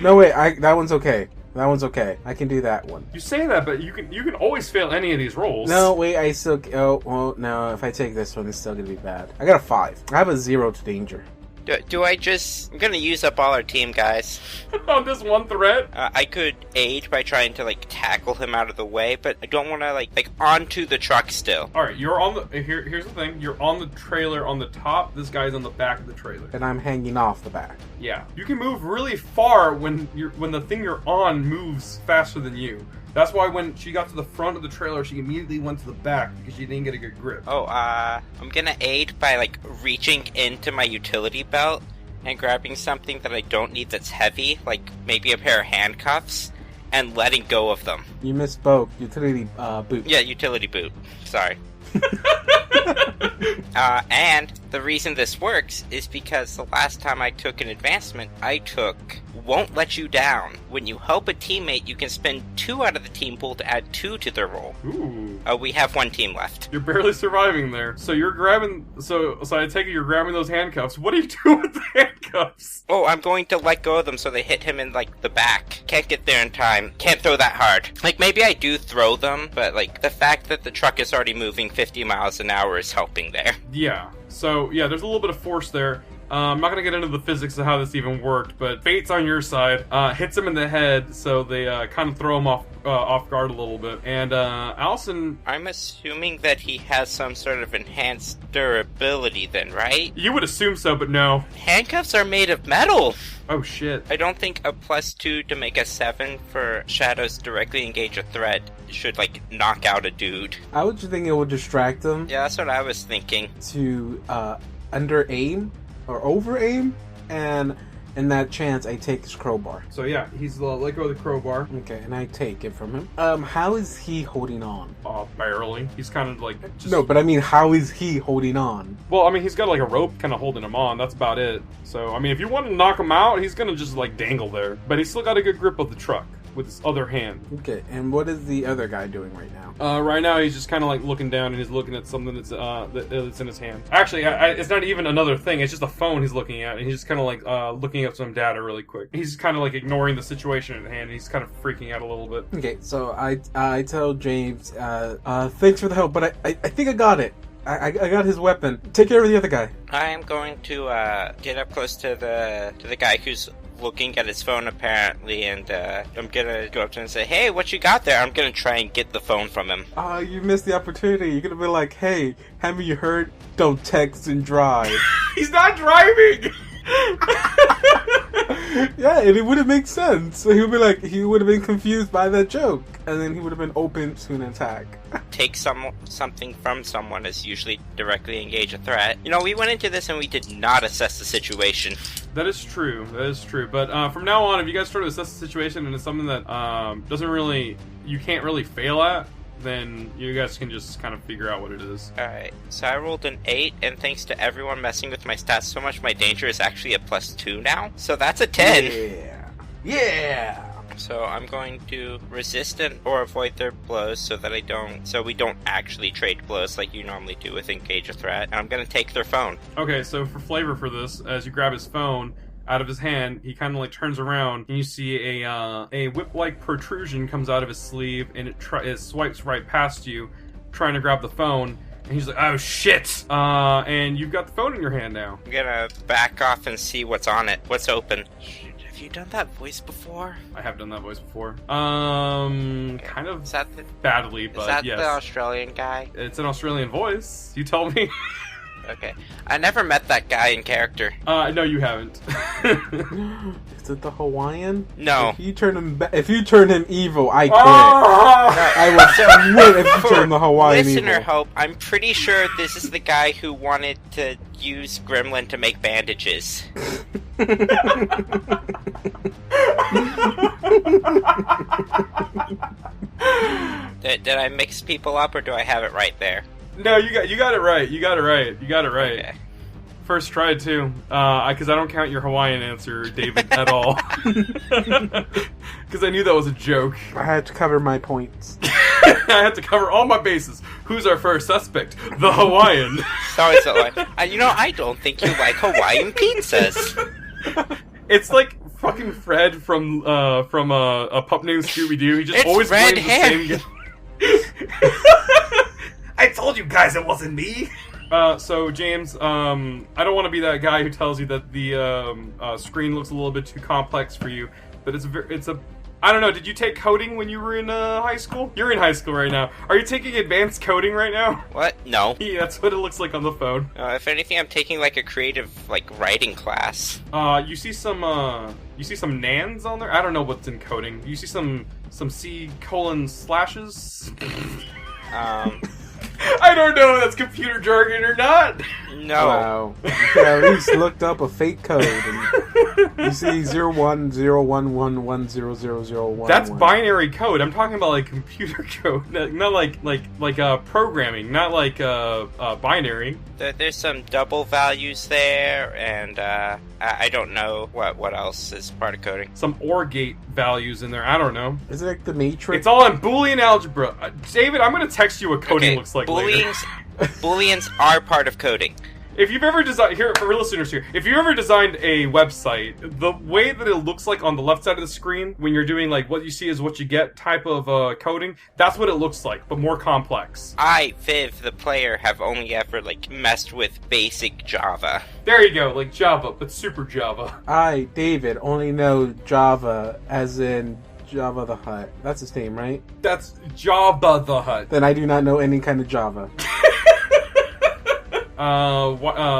No wait, that one's okay. That one's okay. I can do that one. You say that, but you can always fail any of these rolls. No, wait, I still... Oh, well, no. If I take this one, it's still going to be bad. I got a 5. I have a 0 to danger. Do I just... I'm going to use up all our team, guys. On this one threat? I could aid by trying to, tackle him out of the way, but I don't want to, onto the truck still. Alright, you're on the... Here's the thing. You're on the trailer on the top. This guy's on the back of the trailer. And I'm hanging off the back. Yeah. You can move really far when the thing you're on moves faster than you. That's why when she got to the front of the trailer, she immediately went to the back because she didn't get a good grip. I'm gonna aid by, reaching into my utility belt and grabbing something that I don't need that's heavy, like maybe a pair of handcuffs, and letting go of them. You misspoke. Utility boot. Yeah, utility boot. Sorry. And the reason this works is because the last time I took an advancement, I took Won't Let You Down. When you help a teammate, you can spend 2 out of the team pool to add 2 to their roll. Ooh. We have 1 team left. You're barely surviving there. So you're grabbing... So I take it you're grabbing those handcuffs. What are you doing with the handcuffs? Oh, I'm going to let go of them so they hit him in, the back. Can't get there in time. Can't throw that hard. Maybe I do throw them, but, the fact that the truck is already moving 50 miles an hour is helping there. Yeah. So, yeah, there's a little bit of force there. I'm not going to get into the physics of how this even worked, but fate's on your side. Hits him in the head, so they kind of throw him off guard a little bit. And Alison... I'm assuming that he has some sort of enhanced durability then, right? You would assume so, but no. Handcuffs are made of metal! Oh, shit. I don't think a +2 to make a 7 for shadows directly engage a threat should, knock out a dude. I would just think it would distract them. Yeah, that's what I was thinking. To under-aim or over-aim, and in that chance, I take his crowbar. So yeah, he's let go of the crowbar. Okay, and I take it from him. How is he holding on? Barely. He's kind of just... No, but I mean, how is he holding on? Well, I mean, he's got a rope kind of holding him on. That's about it. So, I mean, if you want to knock him out, he's gonna just dangle there. But he's still got a good grip of the truck with his other hand. Okay, and what is the other guy doing right now? Right now he's just kind of looking down and he's looking at something that's in his hand. Actually, it's not even another thing. It's just a phone he's looking at, and he's just kind of looking up some data really quick. He's kind of ignoring the situation at hand. And he's kind of freaking out a little bit. Okay, so I tell James, thanks for the help, but I think I got it. I got his weapon. Take care of the other guy. I am going to get up close to the guy who's looking at his phone apparently, and I'm gonna go up to him and say, "Hey, what you got there?" I'm gonna try and get the phone from him. You missed the opportunity. You're gonna be like, "Hey, haven't you heard? Don't text and drive." He's not driving. Yeah, and it wouldn't make sense. So he would have been confused by that joke, and then he would have been open to an attack. Take something from someone is usually directly engage a threat. We went into this and we did not assess the situation. That is true. But from now on, if you guys try to assess the situation and it's something that you can't really fail at, then you guys can just kind of figure out what it is. Alright, so I rolled an 8, and thanks to everyone messing with my stats so much, my danger is actually a +2 now. So that's a 10. Yeah! So I'm going to resist or avoid their blows so we don't actually trade blows like you normally do with engage a threat. And I'm going to take their phone. Okay, so for flavor for this, as you grab his phone out of his hand, he kind of turns around and you see a whip-like protrusion comes out of his sleeve, and it swipes right past you, trying to grab the phone. And he's like, "Oh shit!" And you've got the phone in your hand now. I'm gonna back off and see what's on it. What's open? Have you done that voice before? I have done that voice before. Kind of badly, but yes. Is that the Australian guy? It's an Australian voice. You tell me. Okay. I never met that guy in character. No, you haven't. Is it the Hawaiian? No. If you turn him evil, I quit. I will quit if you turn the Hawaiian evil. Listener hope, I'm pretty sure this is the guy who wanted to use Gremlin to make bandages. Did I mix people up, or do I have it right there? No, you got it right. You got it right. Okay. First try too, because I don't count your Hawaiian answer, David, at all. Because I knew that was a joke. I had to cover my points. I had to cover all my bases. Who's our first suspect? The Hawaiian. Sorry, I don't think you like Hawaiian pizzas. It's like fucking Fred from a pup named Scooby Doo. He just It's always red blames hair. the same guy. I told you guys it wasn't me. So James, I don't want to be that guy who tells you that the screen looks a little bit too complex for you, but I don't know. Did you take coding when you were in high school? You're in high school right now. Are you taking advanced coding right now? What? No. Yeah, that's what it looks like on the phone. If anything, I'm taking like a creative writing class. You see some nans on there. I don't know what's in coding. You see some C:/slashes. I don't know if that's computer jargon or not. No. Wow. You could at least looked up a fake code and you see 0101110001. That's binary code. I'm talking about like computer code, not like programming, not like binary. There's some double values there, and I don't know what else is part of coding. Some OR gate values in there. I don't know. Is it like the Matrix? It's all in Boolean algebra. David, I'm going to text you what coding looks like later. Booleans are part of coding. If you've ever designed, here for listeners here, if you've ever designed a website, the way that it looks like on the left side of the screen when you're doing like what you see is what you get type of coding, that's what it looks like, but more complex. I, Viv, the player, have only ever messed with basic Java. There you go, like Java, but super Java. I, David, only know Java as in Java the Hutt. That's his name, right? That's Jabba the Hutt. Then I do not know any kind of Java.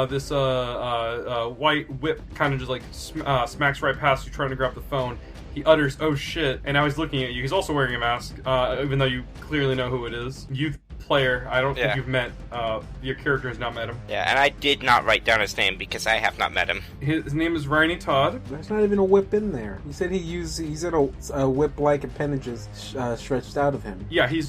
This white whip kind of just smacks right past you trying to grab the phone. He utters, "Oh shit," and now he's looking at you. He's also wearing a mask, even though you clearly know who it is. Youth player, I don't think you've met, your character has not met him. Yeah, and I did not write down his name because I have not met him. His name is Rainy Todd. There's not even a whip in there. He said he said a whip-like appendages stretched out of him. Yeah, he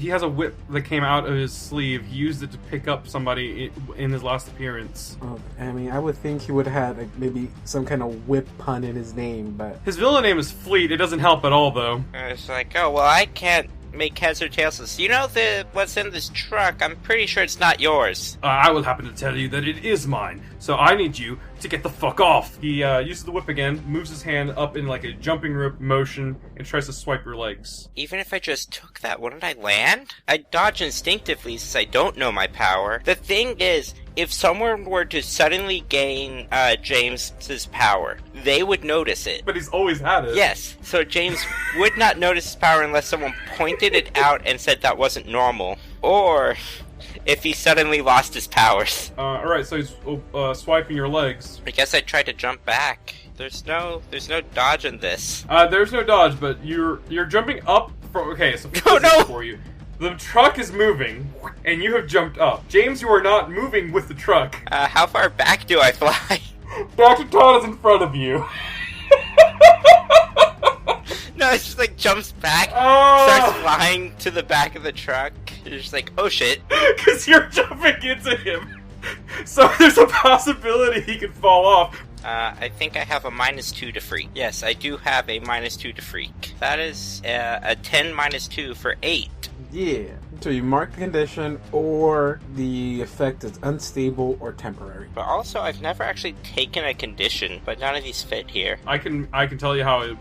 has a whip that came out of his sleeve. He used it to pick up somebody in his last appearance. Oh, I mean, I would think he would have had maybe some kind of whip pun in his name, but his villain name is Fleet. It doesn't help at all, though. It's like, oh well, I can't make heads or tails of this. You know what's in this truck? I'm pretty sure it's not yours. I will happen to tell you that it is mine, so I need you to get the fuck off. He uses the whip again, moves his hand up in like a jumping rope motion, and tries to swipe your legs. Even if I just took that, wouldn't I land? I dodge instinctively since I don't know my power. The thing is, if someone were to suddenly gain James's power, they would notice it. But he's always had it. Yes, so James would not notice his power unless someone pointed it out and said that wasn't normal. Or if he suddenly lost his powers. Alright, so he's swiping your legs. I guess I tried to jump back. There's no dodge in this. There's no dodge, but you're jumping up for... Okay, so for you. The truck is moving, and you have jumped up. James, you are not moving with the truck. How far back do I fly? Dr. Todd is in front of you. No, it's just jumps back, starts flying to the back of the truck. You're just like, oh shit. Because you're jumping into him. So there's a possibility he could fall off. I think I have a -2 to freak. Yes, I do have a -2 to freak. That is a 10 -2 for 8. Yeah. So you mark the condition or the effect is unstable or temporary. But also, I've never actually taken a condition, but none of these fit here. I can tell you how it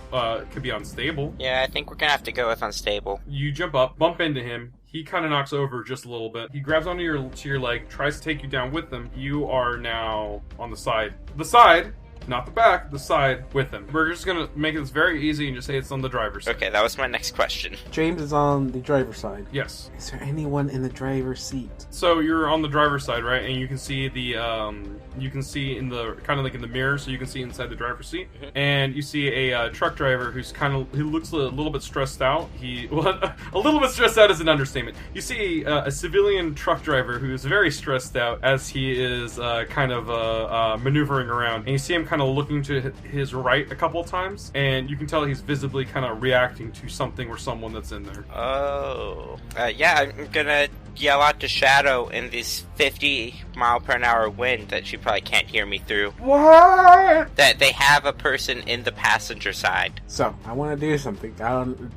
could be unstable. Yeah, I think we're gonna have to go with unstable. You jump up, bump into him. He kind of knocks over just a little bit. He grabs onto your leg, tries to take you down with him. You are now on the side. The side, not the back, the side with him. We're just going to make this very easy and just say it's on the driver's side. Okay, that was my next question. James is on the driver's side. Yes. Is there anyone in the driver's seat? So you're on the driver's side, right? And you can see in the kind of like in the mirror, so you can see inside the driver's seat. Mm-hmm. And you see a truck driver who looks a little bit stressed out. A little bit stressed out is an understatement. You see a civilian truck driver who is very stressed out as he is maneuvering around. And you see him kind of looking to his right a couple of times, and you can tell he's visibly kind of reacting to something or someone that's in there. Oh. Yeah, I'm gonna yell out to Shadow in this 50-mile-per-hour wind that she probably can't hear me through. What? That they have a person in the passenger side. So, I want to do something.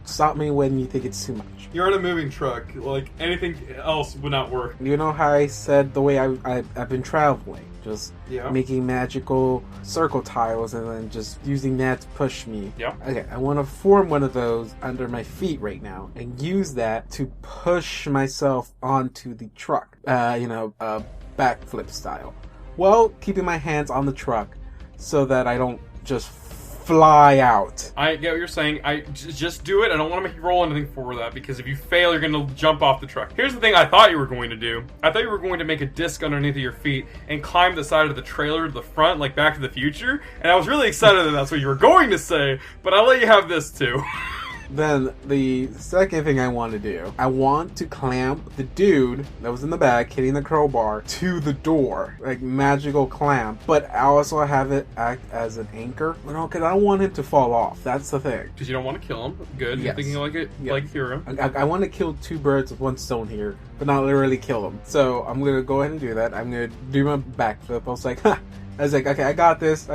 Stop me when you think it's too much. You're in a moving truck. Like, anything else would not work. You know how I said the way I've been traveling? Just making magical circle tiles and then just using that to push me. Yeah. Okay, I want to form one of those under my feet right now and use that to push myself onto the truck. Backflip style. Well, keeping my hands on the truck so that I don't just fly out. I get what you're saying. Just do it. I don't want to make you roll anything for that, because if you fail, you're going to jump off the truck. Here's the thing I thought you were going to do. I thought you were going to make a disc underneath of your feet and climb the side of the trailer to the front, like Back to the Future. And I was really excited that that's what you were going to say, but I'll let you have this too. Then the second thing I want to do, I want to clamp the dude that was in the back hitting the crowbar to the door, like magical clamp. But I also have it act as an anchor, because I don't want him to fall off. That's the thing. Because you don't want to kill him. Good. Yes. You're thinking like it, Yep. like hero. I want to kill two birds with one stone here, but not literally kill them. So I'm gonna go ahead and do that. I'm gonna do my backflip. I was like, okay, I got this.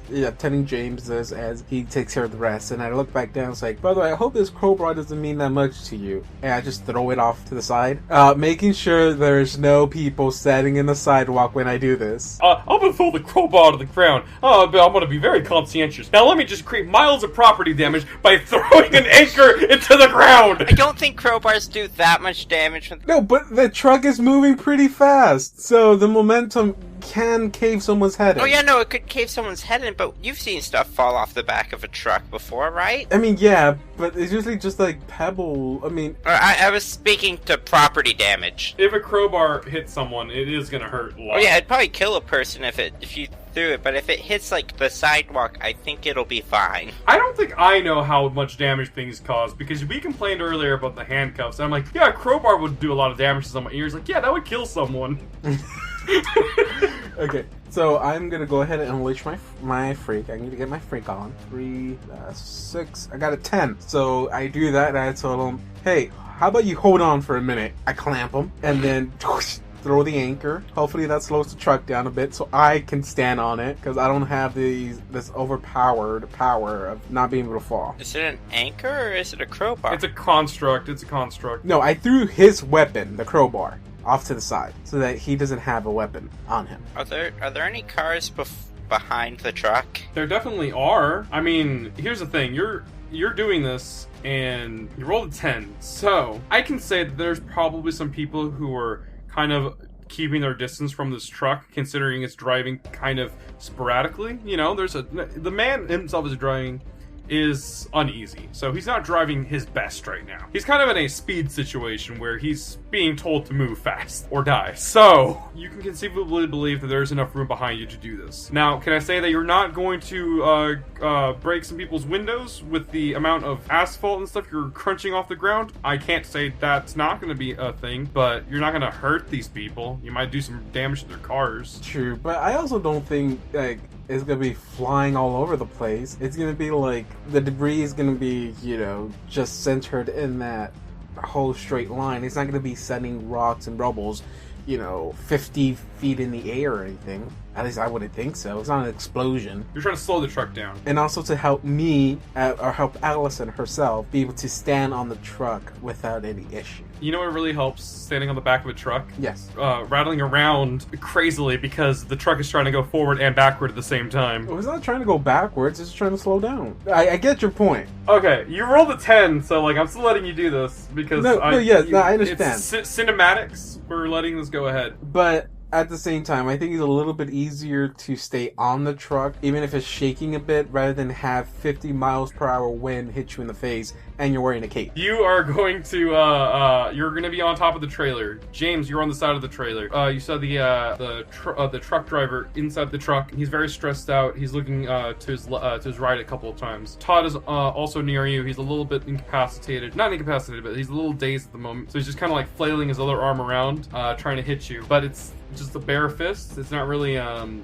Yeah, telling James this as he takes care of the rest. And I look back down, it's like, by the way, I hope this crowbar doesn't mean that much to you. And I just throw it off to the side, making sure there's no people standing in the sidewalk when I do this. I'm gonna throw the crowbar to the ground. But I'm gonna be very conscientious. Now let me just create miles of property damage by throwing an anchor into the ground. I don't think crowbars do that much damage. No, but the truck is moving pretty fast, so the momentum can cave someone's head in. Oh yeah, no, it could cave someone's head in, but you've seen stuff fall off the back of a truck before, right? I mean, yeah, but it's usually just like pebble. I mean, I was speaking to property damage. If a crowbar hits someone, it is gonna hurt a lot. Oh yeah, it'd probably kill a person if you threw it, but if it hits like the sidewalk, I think it'll be fine. I don't think I know how much damage things cause, because we complained earlier about the handcuffs. And I'm like, yeah, a crowbar would do a lot of damage to someone. Ears like, yeah, that would kill someone. Okay, so I'm gonna go ahead and unleash my freak. I need to get my freak on. 3, 6. I got a 10. So I do that, and I tell him, hey, how about you hold on for a minute? I clamp him, and then throw the anchor. Hopefully that slows the truck down a bit so I can stand on it, because I don't have this overpowered power of not being able to fall. Is it an anchor or is it a crowbar? It's a construct. No, I threw his weapon, the crowbar, off to the side so that he doesn't have a weapon on him. Are there any cars behind the truck? There definitely are. I mean, here's the thing. You're doing this and you rolled a 10. So I can say that there's probably some people who are kind of keeping their distance from this truck, considering it's driving kind of sporadically. You know, the man himself is driving is uneasy, so he's not driving his best right now. He's kind of in a speed situation where he's being told to move fast or die. So you can conceivably believe that there's enough room behind you to do this. Now, can I say that you're not going to break some people's windows with the amount of asphalt and stuff you're crunching off the ground? I can't say that's not going to be a thing, but you're not going to hurt these people. You might do some damage to their cars. True, but I also don't think it's gonna be flying all over the place. It's gonna be like the debris is gonna be, just centered in that whole straight line. It's not gonna be sending rocks and rubbles, 50 feet in the air or anything. At least I wouldn't think so. It's not an explosion. You're trying to slow the truck down. And also to help me, or help Alison herself, be able to stand on the truck without any issue. You know what really helps standing on the back of a truck? Yes. Rattling around crazily because the truck is trying to go forward and backward at the same time. Well, it's not trying to go backwards, it's trying to slow down. I get your point. Okay, you rolled a 10, so I'm still letting you do this because I understand. It's cinematics. We're letting this go ahead. But at the same time, I think it's a little bit easier to stay on the truck, even if it's shaking a bit, rather than have 50 miles per hour wind hit you in the face and you're wearing a cape. You are going to, you're going to be on top of the trailer. James, you're on the side of the trailer. You saw the truck driver inside the truck. He's very stressed out. He's looking to his right a couple of times. Todd is also near you. He's a little bit incapacitated. Not incapacitated, but he's a little dazed at the moment. So he's just kind of like flailing his other arm around, trying to hit you. But just a bare fist. It's not really,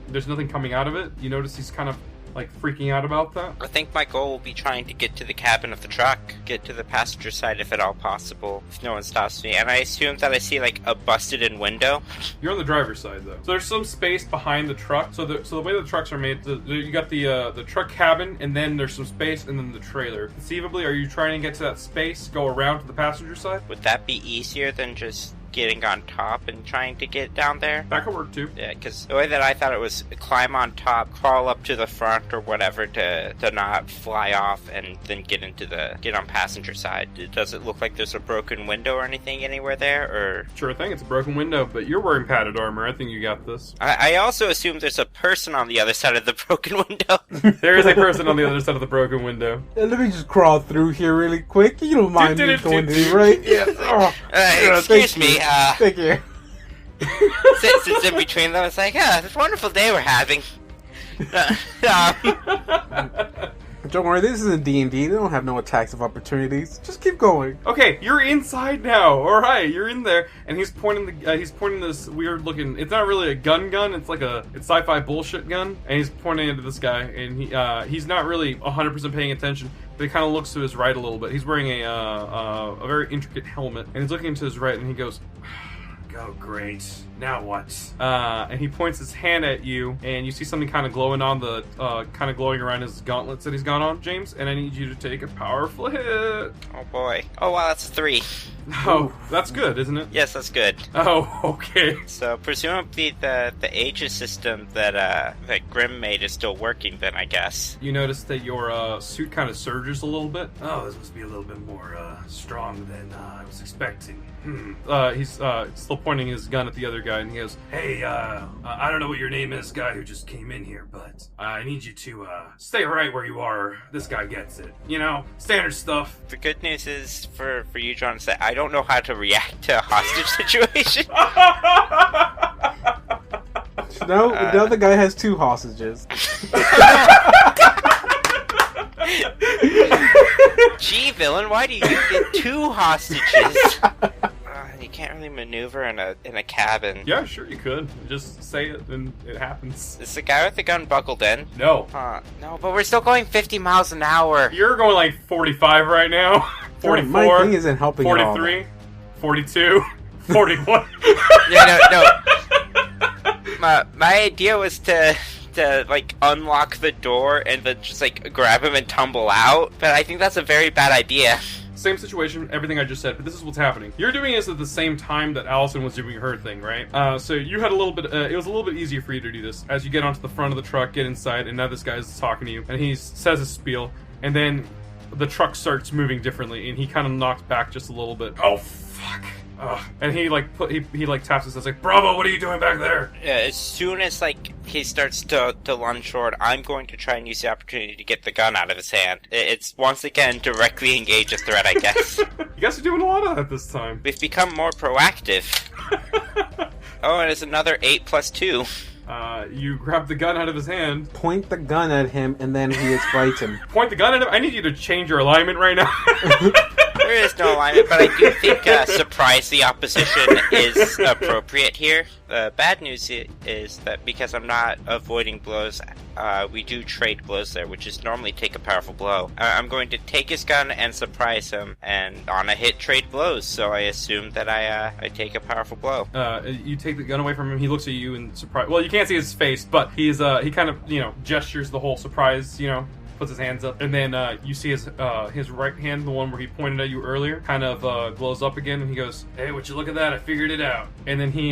there's nothing coming out of it. You notice he's kind of, like, freaking out about that. I think my goal will be trying to get to the cabin of the truck, get to the passenger side if at all possible, if no one stops me. And I assume that I see, like, a busted-in window. You're on the driver's side, though. So there's some space behind the truck. So the way the trucks are made, you got the truck cabin, and then there's some space, and then the trailer. Conceivably, are you trying to get to that space, go around to the passenger side? Would that be easier than just getting on top and trying to get down there? That could work, too. Yeah, because the way that I thought it was climb on top, crawl up to the front or whatever to not fly off, and then get on passenger side. Does it look like there's a broken window or anything anywhere there, or? Sure thing, it's a broken window, but you're wearing padded armor. I think you got this. I also assume there's a person on the other side of the broken window. There is a person on the other side of the broken window. Let me just crawl through here really quick. You don't mind me going through, right? Yeah. Excuse me. Thank you. Sits in between them. It's like, this wonderful day we're having. Don't worry, this isn't D&D. They don't have no attacks of opportunities. Just keep going. Okay, you're inside now. All right, you're in there, and he's pointing this weird looking. It's not really a gun. It's like it's sci-fi bullshit gun, and he's pointing into this guy, and he's not really 100% paying attention. But he kind of looks to his right a little bit. He's wearing a very intricate helmet, and he's looking to his right, and he goes, "Oh, great. Now what?" And he points his hand at you, and you see something kind of glowing around his gauntlets that he's got on, James. And I need you to take a powerful hit. Oh boy. Oh wow, that's a 3. Oh, that's good, isn't it? Yes, that's good. Oh, okay. So presumably the Aegis system that Grim made is still working. Then I guess. You notice that your suit kind of surges a little bit. Oh, this must be a little bit more strong than I was expecting. He's still pointing his gun at the other guy, and he goes, "Hey, I don't know what your name is, guy who just came in here, but I need you to stay right where you are. This guy gets it. You know, standard stuff." The good news is for you, John, is that I don't know how to react to a hostage situation. No, the other guy has 2 hostages. Gee, villain, why do you get 2 hostages? You can't really maneuver in a cabin. Yeah, sure you could. Just say it and it happens. Is the guy with the gun buckled in? No. No, but we're still going 50 miles an hour. You're going like 45 right now. 44. My thing isn't helping 43. 42. 41. Yeah, no. My idea was to like unlock the door and then just like grab him and tumble out, but I think that's a very bad idea. Same situation, everything I just said, but this is what's happening. You're doing this at the same time that Alison was doing her thing, right? So you had a little bit, it was a little bit easier for you to do this. As you get onto the front of the truck, get inside, and now this guy's talking to you, and he says his spiel, and then the truck starts moving differently, and he kind of knocks back just a little bit. Oh, fuck. Ugh. And he taps his head, like, "Bravo, what are you doing back there?" Yeah, as soon as like he starts to lunge forward, I'm going to try and use the opportunity to get the gun out of his hand. It's once again directly engage a threat, I guess. You guys are doing a lot of that this time. We've become more proactive. Oh, and it's another 8 plus 2. You grab the gun out of his hand. Point the gun at him, and then he is frightened. Point the gun at him? I need you to change your alignment right now. There is no alignment, but I do think surprise the opposition is appropriate here. The bad news is that because I'm not avoiding blows, we do trade blows there, which is normally take a powerful blow. I'm going to take his gun and surprise him, and on a hit, trade blows, so I assume that I take a powerful blow. You take the gun away from him, he looks at you in surprise. Well, you can't see his face, but he kind of, gestures the whole surprise, puts his hands up, and then you see his right hand, the one where he pointed at you earlier, kind of glows up again, and he goes, "Hey, would you look at that? I figured it out." And then he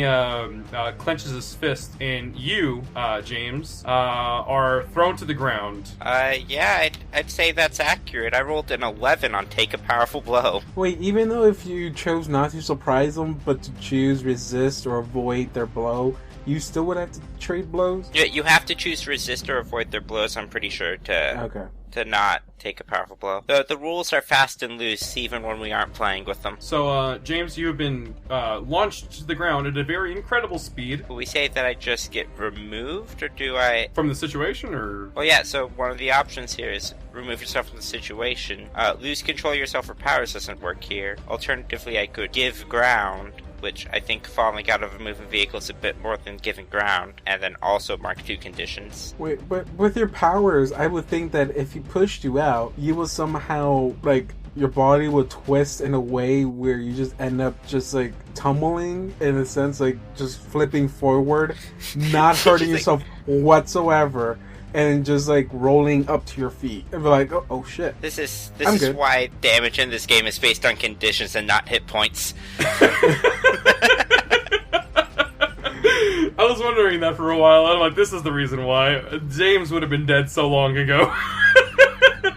clenches his fist, and you, James, are thrown to the ground. Yeah, I'd say that's accurate. I rolled an 11 on take a powerful blow. Wait, even though if you chose not to surprise them, but to choose resist or avoid their blow, you still would have to trade blows? Yeah, you have to choose resist or avoid their blows, I'm pretty sure, to not take a powerful blow. The rules are fast and loose, even when we aren't playing with them. So, James, you have been launched to the ground at a very incredible speed. Will we say that I just get removed, or do I... From the situation, or...? Well, yeah, so one of the options here is remove yourself from the situation. Lose control of yourself or powers doesn't work here. Alternatively, I could give ground, which I think falling out of a moving vehicle is a bit more than giving ground, and then also Mark II conditions. Wait, but with your powers, I would think that if he pushed you out, you will somehow, like, your body will twist in a way where you just end up just, like, tumbling, in a sense, like, just flipping forward, not hurting yourself whatsoever, and just, like, rolling up to your feet. And be like, oh shit. This is why damage in this game is based on conditions and not hit points. I was wondering that for a while. I'm like, this is the reason why. James would have been dead so long ago.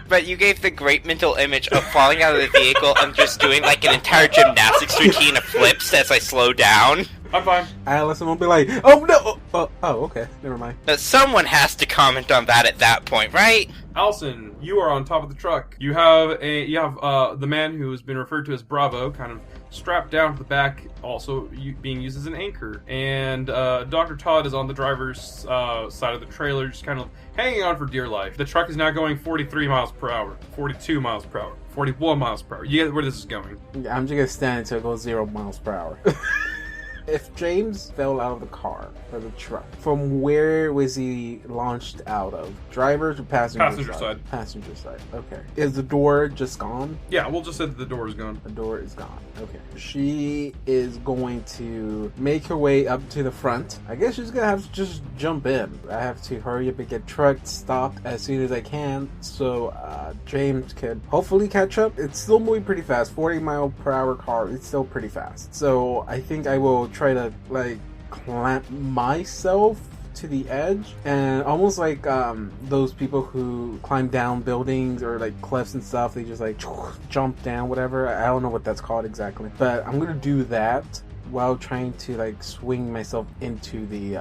But you gave the great mental image of falling out of the vehicle and just doing like an entire gymnastics routine of flips as I slow down. I'm fine. Allison will be like, oh no! Oh, okay. Never mind. But someone has to comment on that at that point, right? Allison, you are on top of the truck. You have the man who has been referred to as Bravo kind of strapped down to the back, also being used as an anchor. And Dr. Todd is on the driver's side of the trailer, just kind of hanging on for dear life. The truck is now going 43 miles per hour, 42 miles per hour, 41 miles per hour. You get where this is going. I'm just gonna stand until it goes 0 miles per hour. If James fell out of the car or the truck, from where was he launched out of? Driver's or passenger side? Passenger side. Passenger side. Okay. Is the door just gone? Yeah, we'll just say that the door is gone. The door is gone. Okay. She is going to make her way up to the front. I guess she's gonna have to just jump in. I have to hurry up and get truck stopped as soon as I can, so James could hopefully catch up. It's still moving pretty fast. 40 mile per hour car. It's still pretty fast. So I think I will try to like clamp myself to the edge, and almost like those people who climb down buildings or like cliffs and stuff, they just like jump down, whatever. I don't know what that's called exactly, but I'm gonna do that while trying to like swing myself into the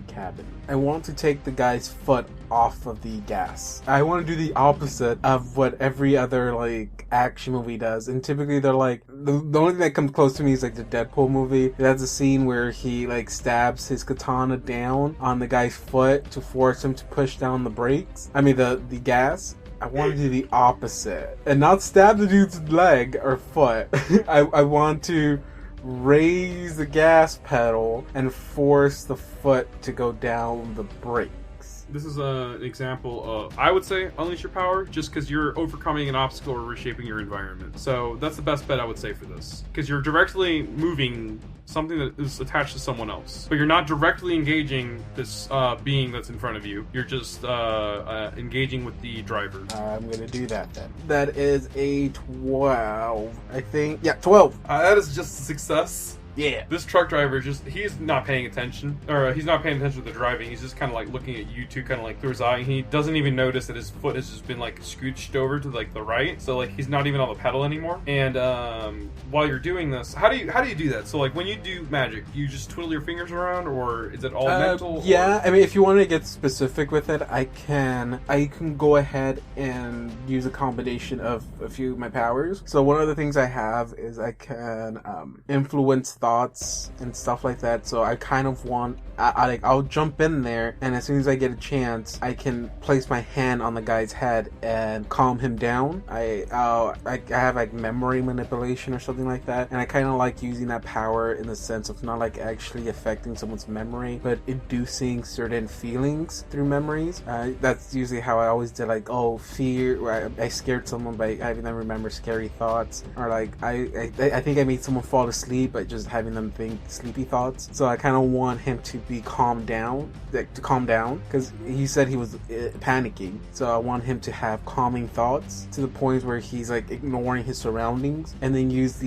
cabin. I want to take the guy's foot off of the gas. I want to do the opposite of what every other like action movie does. And typically they're like, the only thing that comes close to me is like the Deadpool movie. That's a scene where he like stabs his katana down on the guy's foot to force him to push down the brakes. I mean the gas. I want to do the opposite and not stab the dude's leg or foot. I want to raise the gas pedal and force the foot to go down the brake. This is an example of, I would say, unleash your power, just because you're overcoming an obstacle or reshaping your environment. So that's the best bet I would say for this. Because you're directly moving something that is attached to someone else. But you're not directly engaging this being that's in front of you. You're just engaging with the driver. I'm going to do that then. That is a 12, I think. Yeah, 12. That is just a success. Yeah. This truck driver he's not paying attention, or he's not paying attention to the driving. He's just kind of like looking at you two, kind of like through his eye. And he doesn't even notice that his foot has just been like scooched over to like the right. So like he's not even on the pedal anymore. And while you're doing this, how do you do that? So like when you do magic, you just twiddle your fingers around, or is it all mental? Yeah, I mean, if you want to get specific with it, I can go ahead and use a combination of a few of my powers. So one of the things I have is I can influence thoughts and stuff like that. So I kind of want, I'll jump in there, and as soon as I get a chance, I can place my hand on the guy's head and calm him down. I have like memory manipulation or something like that, and I kind of like using that power in the sense of not like actually affecting someone's memory, but inducing certain feelings through memories. That's usually how I always did, like, fear. I scared someone by having them remember scary thoughts, or like I think I made someone fall asleep by just having them think sleepy thoughts. So I kind of want him to be calm down, because he said he was panicking. So I want him to have calming thoughts to the point where he's like ignoring his surroundings, and then use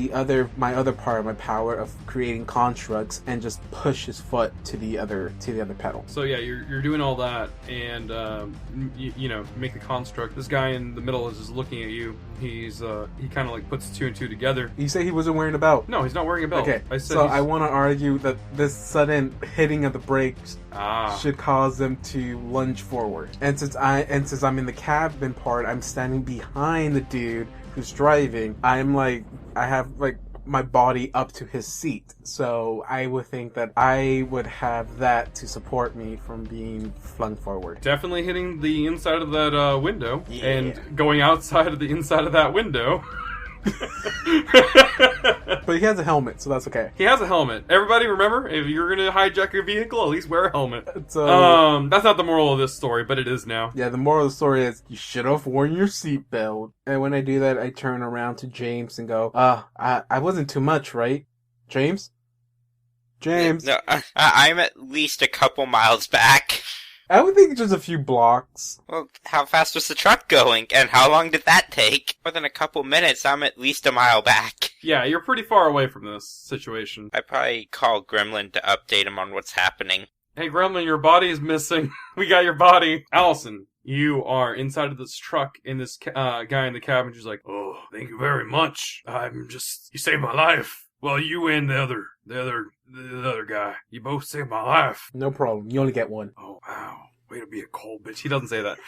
my other part of my power of creating constructs and just push his foot to the other pedal. So yeah, you're doing all that, and you know, make the construct. This guy in the middle is just looking at you. He kind of like puts two and two together. You say he wasn't wearing a belt? No, he's not wearing a belt. Okay, I want to argue that this sudden hitting of the brakes should cause them to lunge forward. And since I'm in the cabin part, I'm standing behind the dude who's driving. I have like my body up to his seat. So I would think that I would have that to support me from being flung forward. Definitely hitting the inside of that window, and going outside of the inside of that window. But he has a helmet, so that's okay. He has a helmet. Everybody remember, if you're going to hijack your vehicle, at least wear a helmet. So, that's not the moral of this story, but it is now. Yeah, the moral of the story is you should have worn your seatbelt. And when I do that, I turn around to James and go, I wasn't too much, right? James? James? No, I'm at least a couple miles back. I would think just a few blocks. Well, how fast was the truck going, and how long did that take? More than a couple minutes, I'm at least a mile back. Yeah, you're pretty far away from this situation. I probably call Gremlin to update him on what's happening. Hey, Gremlin, your body is missing. We got your body. Allison, you are inside of this truck, and this guy in the cabin is like, oh, thank you very much. You saved my life. Well, you and the other guy. You both saved my life. No problem. You only get one. Oh, wow. Way to be a cold bitch. He doesn't say that.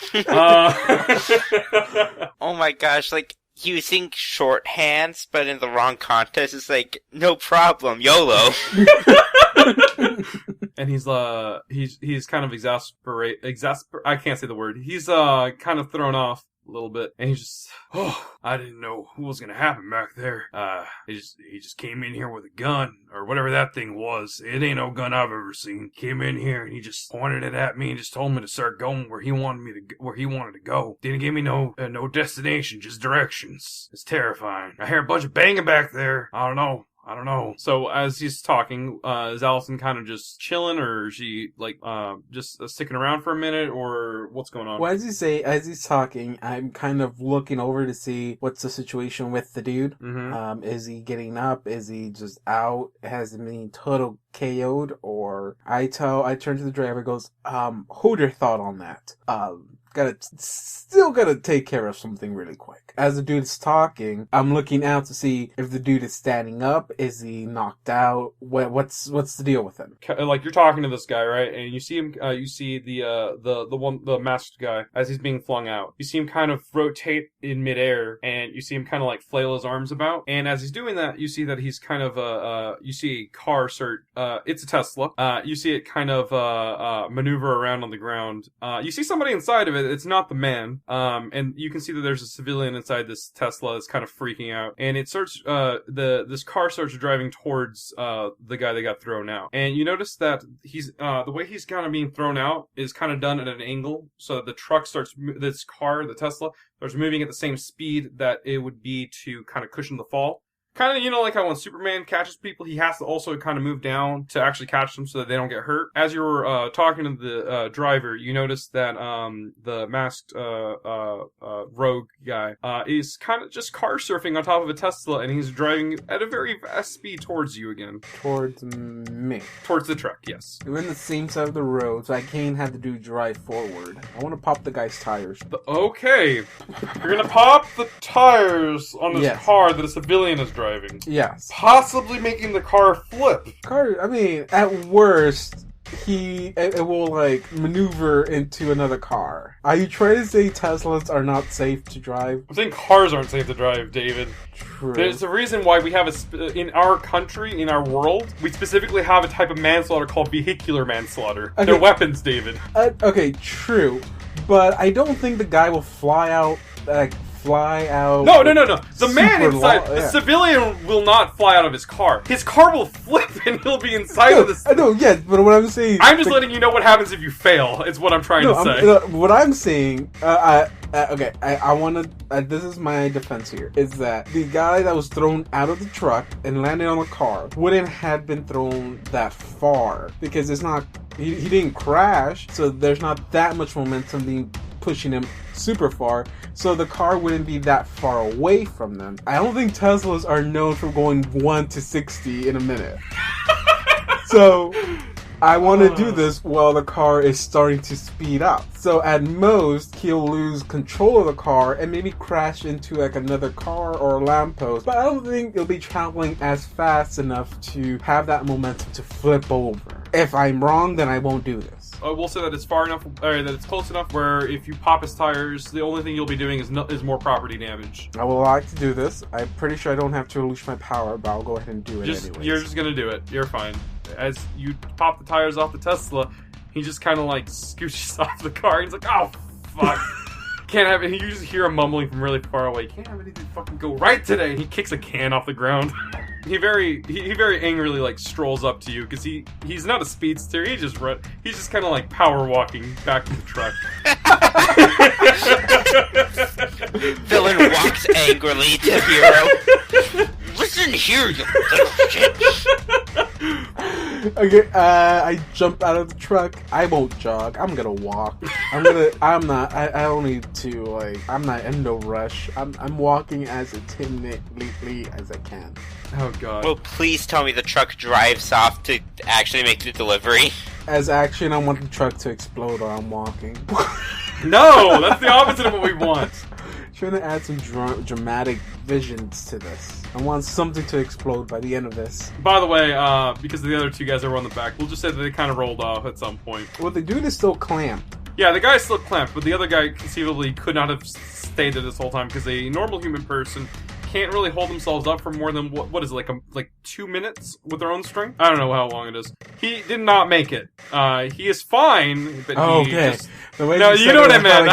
Oh my gosh, like, using shorthands, but in the wrong context, it's like, no problem, YOLO. And he's kind of I can't say the word. He's kind of thrown off a little bit, and he's just, I didn't know what was gonna happen back there. He just came in here with a gun, or whatever that thing was. It ain't no gun I've ever seen. Came in here and he just pointed it at me and just told me to start going where he wanted to go. Didn't give me no destination, just directions. It's terrifying. I hear a bunch of banging back there. I don't know. So as he's talking, is Allison kind of just chilling, or is she like just sticking around for a minute, or what's going on? Well, as he's talking, I'm kind of looking over to see what's the situation with the dude. Mm-hmm. Is he getting up? Is he just out? Has he been total KO'd? Or I turn to the driver, goes, hold your thought on that. Still gotta take care of something really quick. As the dude is talking, I'm looking out to see if the dude is standing up. Is he knocked out? What's the deal with him? Like, you're talking to this guy, right? And you see him. You see the masked guy as he's being flung out. You see him kind of rotate in midair, and you see him kind of like flail his arms about. And as he's doing that, you see that he's kind of you see a car start. It's a Tesla. You see it kind of maneuver around on the ground. You see somebody inside of it. It's not the man. And you can see that there's a civilian inside this Tesla that's kind of freaking out. And it starts, this car starts driving towards, the guy that got thrown out. And you notice that he's, the way he's kind of being thrown out is kind of done at an angle. So the truck the Tesla, starts moving at the same speed that it would be to kind of cushion the fall. Kind of, like how when Superman catches people, he has to also kind of move down to actually catch them so that they don't get hurt. As you were talking to the driver, you noticed that the masked rogue guy is kind of just car surfing on top of a Tesla, and he's driving at a very fast speed towards you again. Towards me. Towards the truck, yes. We're in the same side of the road, so I can't have the dude drive forward. I want to pop the guy's tires. Okay. You're gonna pop the tires on this car that a civilian is driving. Yes. Possibly making the car flip. At worst, it will, like, maneuver into another car. Are you trying to say Teslas are not safe to drive? I'm saying cars aren't safe to drive, David. True. There's a reason why we have in our country, in our world, we specifically have a type of manslaughter called vehicular manslaughter. Okay. They're weapons, David. Okay, true. But I don't think the guy will fly out. No. The man inside, the civilian will not fly out of his car. His car will flip and he'll be inside of the... I know, yes, but what I'm saying... I'm just letting you know what happens if you fail, is what I'm trying to say. What I'm saying... I want to... this is my defense here, is that the guy that was thrown out of the truck and landed on the car wouldn't have been thrown that far, because it's not... He didn't crash, so there's not that much momentum being pushing him super far, so the car wouldn't be that far away from them. I don't think Teslas are known for going 1 to 60 in a minute. So I want to do this while the car is starting to speed up. So at most, he'll lose control of the car and maybe crash into like another car or a lamppost. But I don't think it'll be traveling as fast enough to have that momentum to flip over. If I'm wrong, then I won't do this. We'll say that it's far enough, or that it's close enough where if you pop his tires, the only thing you'll be doing is more property damage. I would like to do this. I'm pretty sure I don't have to unleash my power, but I'll go ahead and do it anyway. You're just gonna do it. You're fine. As you pop the tires off the Tesla, he just kind of like scooches off the car. He's like, "Oh, fuck." can't have it. You just hear him mumbling from really far away. You can't have anything fucking go right today. And he kicks a can off the ground. He very angrily like strolls up to you because he's not a speedster. He's just kind of like power walking back to the truck. Villain walks angrily to Hero. Listen here, you little shit. Okay, I jump out of the truck. I won't jog. I'm gonna walk. I don't need to, like, I'm not in no rush. I'm walking as timidly as I can. Oh, God. Well, please tell me the truck drives off to actually make the delivery. As action, I want the truck to explode while I'm walking. No, that's the opposite of what we want. Trying to add some dramatic visions to this. I want something to explode by the end of this. By the way, because the other two guys are on the back, we'll just say that they kind of rolled off at some point. Well, the dude is still clamped. Yeah, the guy's still clamped, but the other guy conceivably could not have stayed there this whole time because a normal human person can't really hold themselves up for more than what is it, like 2 minutes with their own strength? I don't know how long it is. He did not make it. He is fine, but just... The way no, you know what I You meant.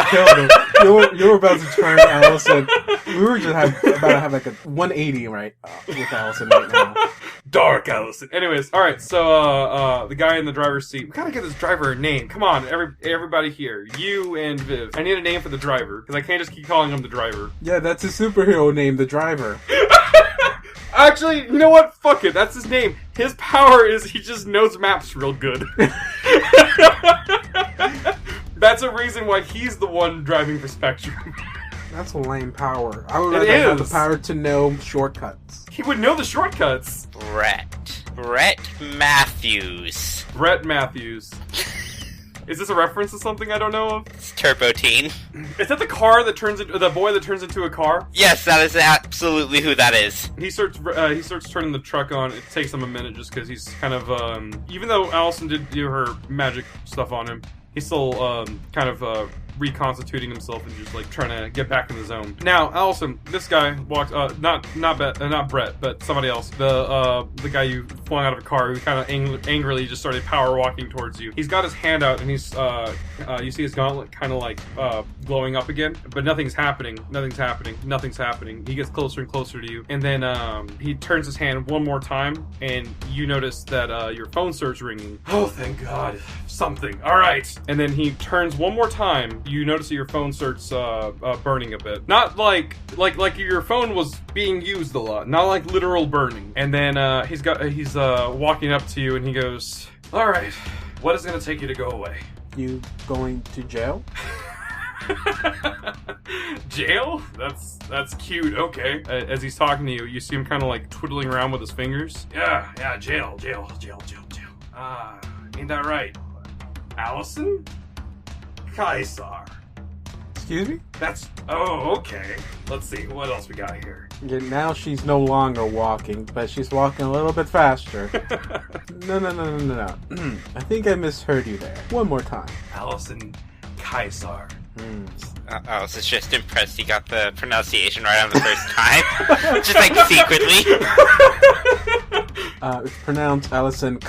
were about to turn Alison. We were just about to have like a 180 right with Alison right now. Dark Alison. Anyways, all right. So the guy in the driver's seat. We gotta get this driver a name. Come on, everybody here. You and Viv. I need a name for the driver because I can't just keep calling him the driver. Yeah, that's a superhero name, the driver. Actually, you know what? Fuck it. That's his name. His power is he just knows maps real good. That's a reason why he's the one driving for Spectrum. That's a lame power. I would rather have the power to know shortcuts. He would know the shortcuts. Brett Matthews. Brett Matthews. Is this a reference to something I don't know of? It's Turbo Teen. Is that the car that turns into the boy that turns into a car? Yes, that is absolutely who that is. He starts turning the truck on. It takes him a minute just because he's kind of even though Alison did do her magic stuff on him, he's still kind of reconstituting himself and just like trying to get back in the zone. Now, Alison, this guy walks not Brett, but somebody else. The guy you flung out of a car who kind of angrily just started power walking towards you. He's got his hand out and he's you see his gauntlet kind of like glowing up again, but nothing's happening. He gets closer and closer to you, and then he turns his hand one more time, and you notice that your phone starts ringing. Oh, thank God, something. All right, and then he turns one more time. You notice that your phone starts burning a bit. Not like your phone was being used a lot. Not like literal burning. And then he's walking up to you and he goes, "All right, what is it going to take you to go away?" You going to jail? Jail? That's cute. Okay. As he's talking to you, you see him kind of like twiddling around with his fingers. Yeah, jail. Ain't that right? Alison? Sci-Star. Excuse me? Oh, okay. Let's see, what else we got here? Yeah, now she's no longer walking, but she's walking a little bit faster. No. I think I misheard you there. One more time. Alison Kaisar. I was just impressed he got the pronunciation right on the first time. Just like secretly. It's pronounced Alison. You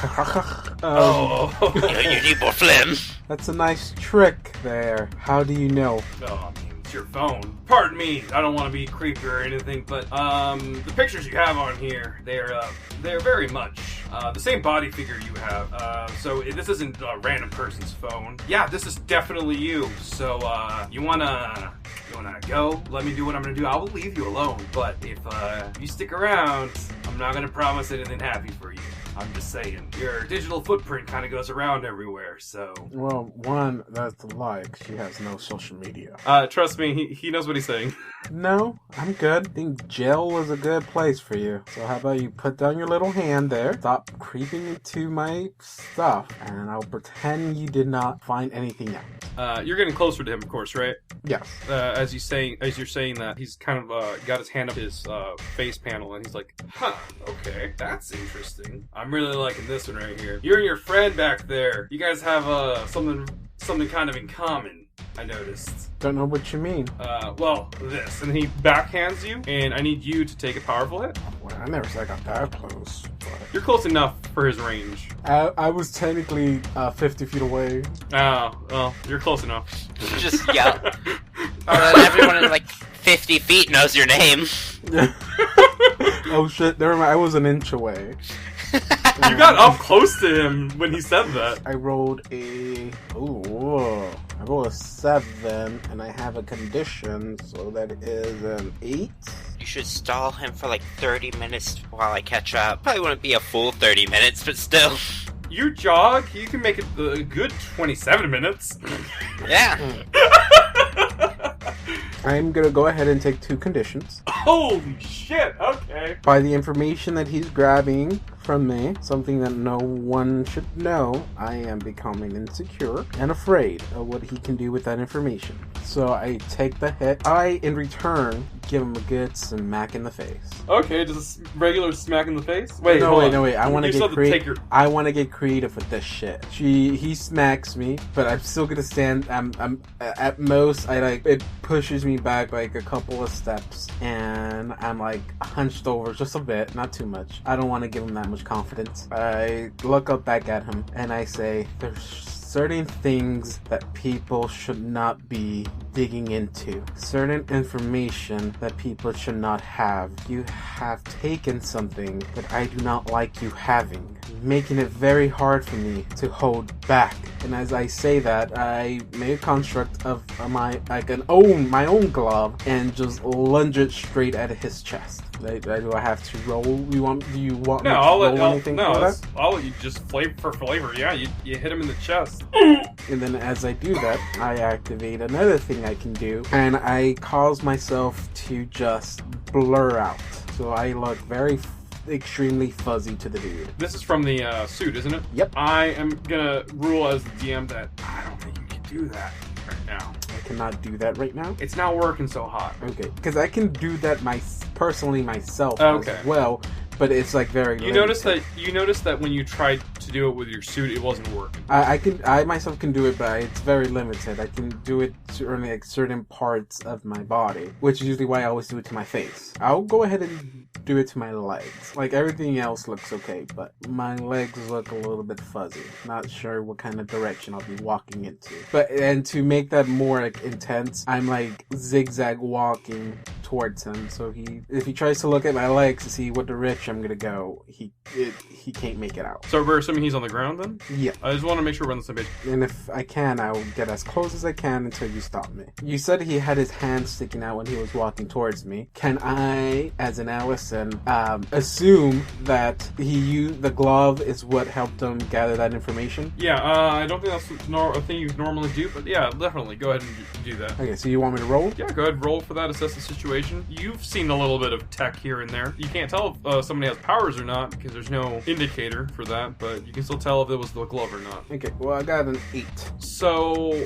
need more phlegm. That's a nice trick there. How do you know? Oh, I mean, it's your phone. Pardon me, I don't want to be creepy or anything, but the pictures you have on here, they're very much the same body figure you have. So this isn't a random person's phone. Yeah, this is definitely you. So you wanna go? Let me do what I'm gonna do. I will leave you alone. But if you stick around, I'm not gonna promise anything happy for you. I'm just saying, your digital footprint kind of goes around everywhere, so... Well, one, that's a lie, 'cause she has no social media. Trust me, he knows what he's saying. No, I'm good. I think jail was a good place for you. So how about you put down your little hand there, stop creeping into my stuff, and I'll pretend you did not find anything out. You're getting closer to him, of course, right? Yes. As you're saying that, he's kind of got his hand up his face panel, and he's like, "Huh, okay, that's interesting. I'm really liking this one right here. You and your friend back there, you guys have something kind of in common. I noticed." Don't know what you mean. Well, this. And he backhands you, and I need you to take a powerful hit. Well, I never said I got that close. But... You're close enough for his range. I was technically 50 feet away. Oh, well, you're close enough. Just yell. Oh, then everyone in like 50 feet knows your name. Oh shit, never mind, I was an inch away. You got up close to him when he said that. I rolled a... I rolled a 7, and I have a condition, so that is an 8. You should stall him for like 30 minutes while I catch up. Probably wouldn't be a full 30 minutes, but still. You jog, you can make it a good 27 minutes. Yeah. I'm gonna go ahead and take 2 conditions. Holy shit, okay. By the information that he's grabbing from me, something that no one should know, I am becoming insecure and afraid of what he can do with that information. So I take the hit. I, in return, give him a good smack in the face. Okay, just a regular smack in the face? Wait. I want to get creative. I want to get creative with this shit. He smacks me, but I'm still gonna stand. I'm at most. It pushes me back like a couple of steps, and I'm like hunched over just a bit, not too much. I don't want to give him that much confidence. I look up back at him and I say, "There's certain things that people should not be digging into. Certain information that people should not have. You have taken something that I do not like you having, making it very hard for me to hold back." And as I say that, I make a construct of my own glove and just lunge it straight at his chest. Do I have to roll? Do you want me to roll anything for that? I'll let you just for flavor. Yeah, you hit him in the chest. And then as I do that, I activate another thing I can do, and I cause myself to just blur out. So I look very extremely fuzzy to the dude. This is from the suit, isn't it? Yep. I am gonna rule as the DM that I don't think you can do that right now. I cannot do that right now? It's not working so hot. Okay, because I can do that personally myself okay. as well, but it's like very You notice that when you tried to do it with your suit, it wasn't working. I myself can do it, but it's very limited. I can do it to only like certain parts of my body, which is usually why I always do it to my face. I'll go ahead and do it to my legs. Like everything else looks okay, but my legs look a little bit fuzzy. Not sure what kind of direction I'll be walking into. And to make that more like intense, I'm like zigzag walking towards him. So if he tries to look at my legs to see what direction I'm gonna go, he can't make it out. So we're assuming he's on the ground then? Yeah. I just want to make sure we're on the same page. And if I can, I will get as close as I can until you stop me. You said he had his hand sticking out when he was walking towards me. Can I, as an Alison, assume that he used the glove is what helped him gather that information? Yeah, I don't think that's a thing you normally do, but yeah, definitely. Go ahead and do that. Okay, so you want me to roll? Yeah, go ahead, roll for that, assess the situation. You've seen a little bit of tech here and there. You can't tell if somebody has powers or not, because there's no indicator for that, but you can still tell if it was the glove or not. Okay, well, I got an 8. So,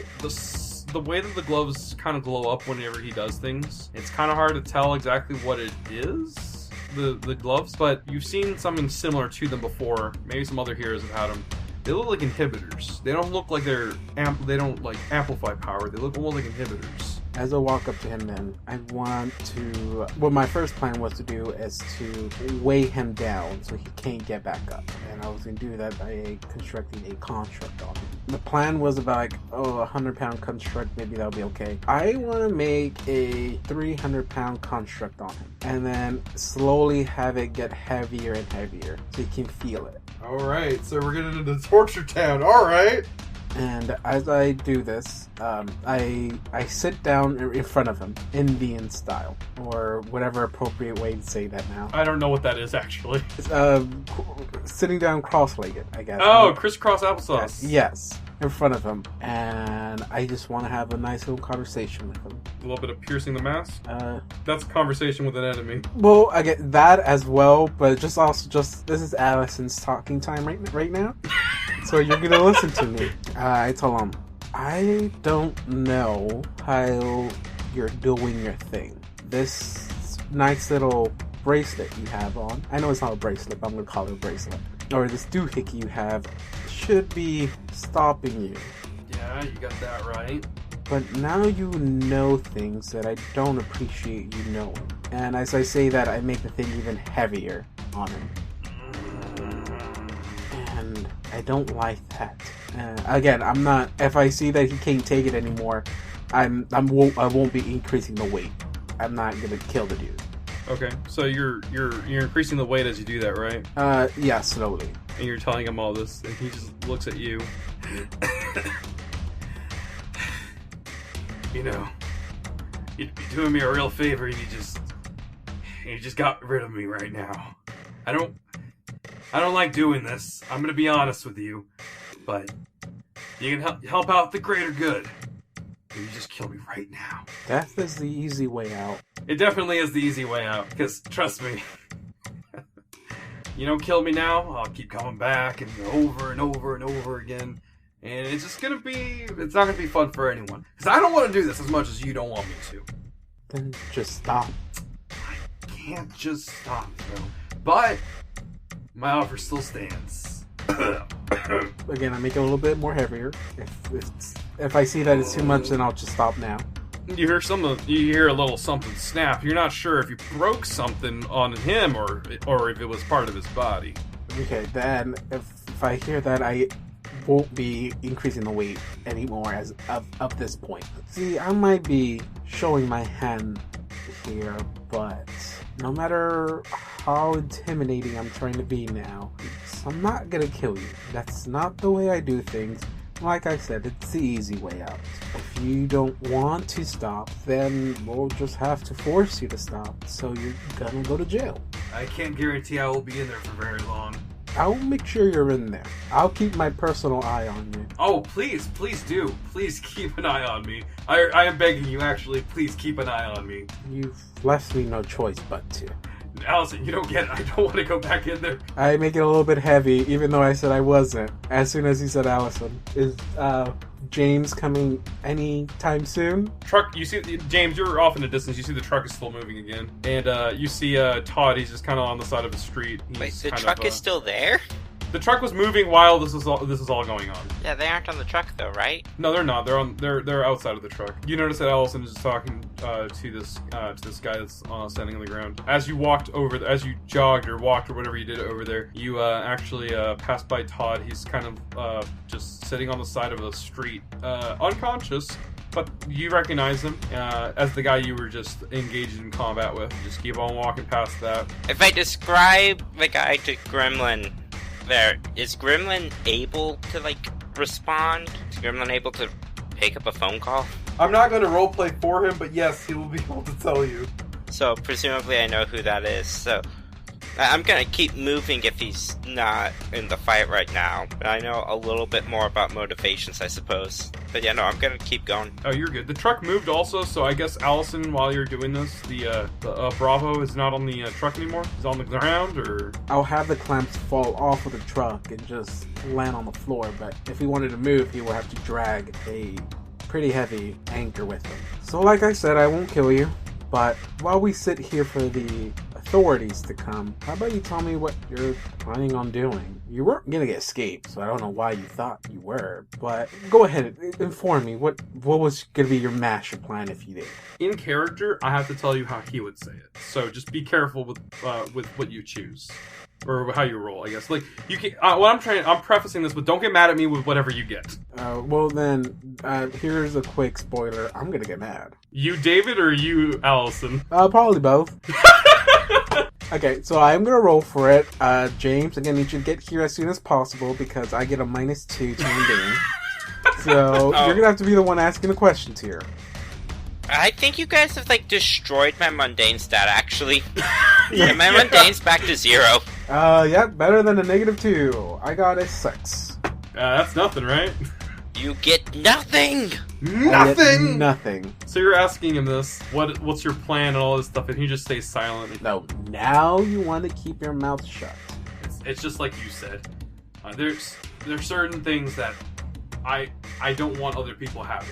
the way that the gloves kind of glow up whenever he does things, it's kind of hard to tell exactly what it is, the gloves, but you've seen something similar to them before. Maybe some other heroes have had them. They look like inhibitors. They don't look like they don't like amplify power. They look almost like inhibitors. As I walk up to him then, I want to... What my first plan was to do is to weigh him down so he can't get back up. And I was going to do that by constructing a construct on him. The plan was about like, a 100-pound construct, maybe that'll be okay. I want to make a 300-pound construct on him. And then slowly have it get heavier and heavier so he can feel it. Alright, so we're getting into Torture Town. Alright! And as I do this, I sit down in front of him, Indian style, or whatever appropriate way to say that now. I don't know what that is, actually. It's, sitting down cross-legged, I guess. Oh, crisscross applesauce. Yes, in front of him. And I just want to have a nice little conversation with him. A little bit of piercing the mask? That's a conversation with an enemy. Well, I get that as well, but this is Alison's talking time right now. So you're gonna listen to me. I tell him, I don't know how you're doing your thing. This nice little bracelet you have on, I know it's not a bracelet, but I'm gonna call it a bracelet, or this doohickey you have, should be stopping you. Yeah, you got that right. But now you know things that I don't appreciate you knowing. And as I say that, I make the thing even heavier on him. And I don't like that. Again, I'm not. If I see that he can't take it anymore, I won't be increasing the weight. I'm not gonna kill the dude. Okay, so you're increasing the weight as you do that, right? Yeah, slowly. And you're telling him all this, and he just looks at you. You know, you'd be doing me a real favor if you just got rid of me right now. I don't like doing this. I'm gonna be honest with you, but you can help out the greater good. You just kill me right now. Death is the easy way out. It definitely is the easy way out, because trust me, you don't kill me now, I'll keep coming back and over and over and over again, and it's not gonna be fun for anyone. Because I don't want to do this as much as you don't want me to. Then just stop. I can't just stop, though. But my offer still stands. Again, I make it a little bit more heavier. If I see that it's too much, then I'll just stop now. You hear a little something snap. You're not sure if you broke something on him or if it was part of his body. Okay, then if I hear that, I won't be increasing the weight anymore as of this point. See, I might be showing my hand here, but no matter how intimidating I'm trying to be now, I'm not gonna kill you. That's not the way I do things. Like I said, it's the easy way out. If you don't want to stop, then we'll just have to force you to stop, so you're gonna go to jail. I can't guarantee I will be in there for very long. I'll make sure you're in there. I'll keep my personal eye on you. Oh, please do. Please keep an eye on me. I am begging you, actually, please keep an eye on me. You've left me no choice but to. Alison, you don't get it. I don't want to go back in there. I make it a little bit heavy, even though I said I wasn't. As soon as he said Alison. Is James coming anytime soon? Truck, you see, James, you're off in the distance. You see the truck is still moving again. And you see Todd, he's just kind of on the side of the street. Wait, the truck is still there? The truck was moving while this is all going on. Yeah, they aren't on the truck though, right? No, they're not. They're outside of the truck. You notice that Alison is talking to this guy that's standing on the ground. As you as you jogged or walked or whatever you did over there, you actually passed by Todd. He's kind of just sitting on the side of a street, unconscious. But you recognize him as the guy you were just engaged in combat with. Just keep on walking past that. If I describe the guy to Gremlin, is Gremlin able to, respond? Is Gremlin able to pick up a phone call? I'm not going to roleplay for him, but yes, he will be able to tell you. So, presumably I know who that is, so... I'm gonna keep moving if he's not in the fight right now. I know a little bit more about motivations, I suppose. But yeah, no, I'm gonna keep going. Oh, you're good. The truck moved also, so I guess, Alison, while you're doing this, the Bravo is not on the truck anymore? He's on the ground, or...? I'll have the clamps fall off of the truck and just land on the floor, but if he wanted to move, he would have to drag a pretty heavy anchor with him. So like I said, I won't kill you, but while we sit here for the authorities to come, how about you tell me what you're planning on doing? You weren't gonna escape, so I don't know why you thought you were, but go ahead, inform me. What was gonna be your master plan if you did? In character, I have to tell you how he would say it, so just be careful with what you choose. Or how you roll, I guess. Like, you can. I'm prefacing this with, don't get mad at me with whatever you get. Well then, here's a quick spoiler. I'm gonna get mad. You, David, or you, Alison? Probably both. Okay, so I'm gonna roll for it. James, again, you should get here as soon as possible because I get a -2 to mundane. So you're gonna have to be the one asking the questions here. I think you guys have destroyed my mundane stat. Actually, yeah, my mundane's back to 0. Yeah, better than a -2. I got a 6. That's nothing, right? You get nothing. Nothing. Nothing. So you're asking him this. What's your plan and all this stuff, and he just stays silent. No. Now you want to keep your mouth shut. It's just like you said. There's certain things that I don't want other people having.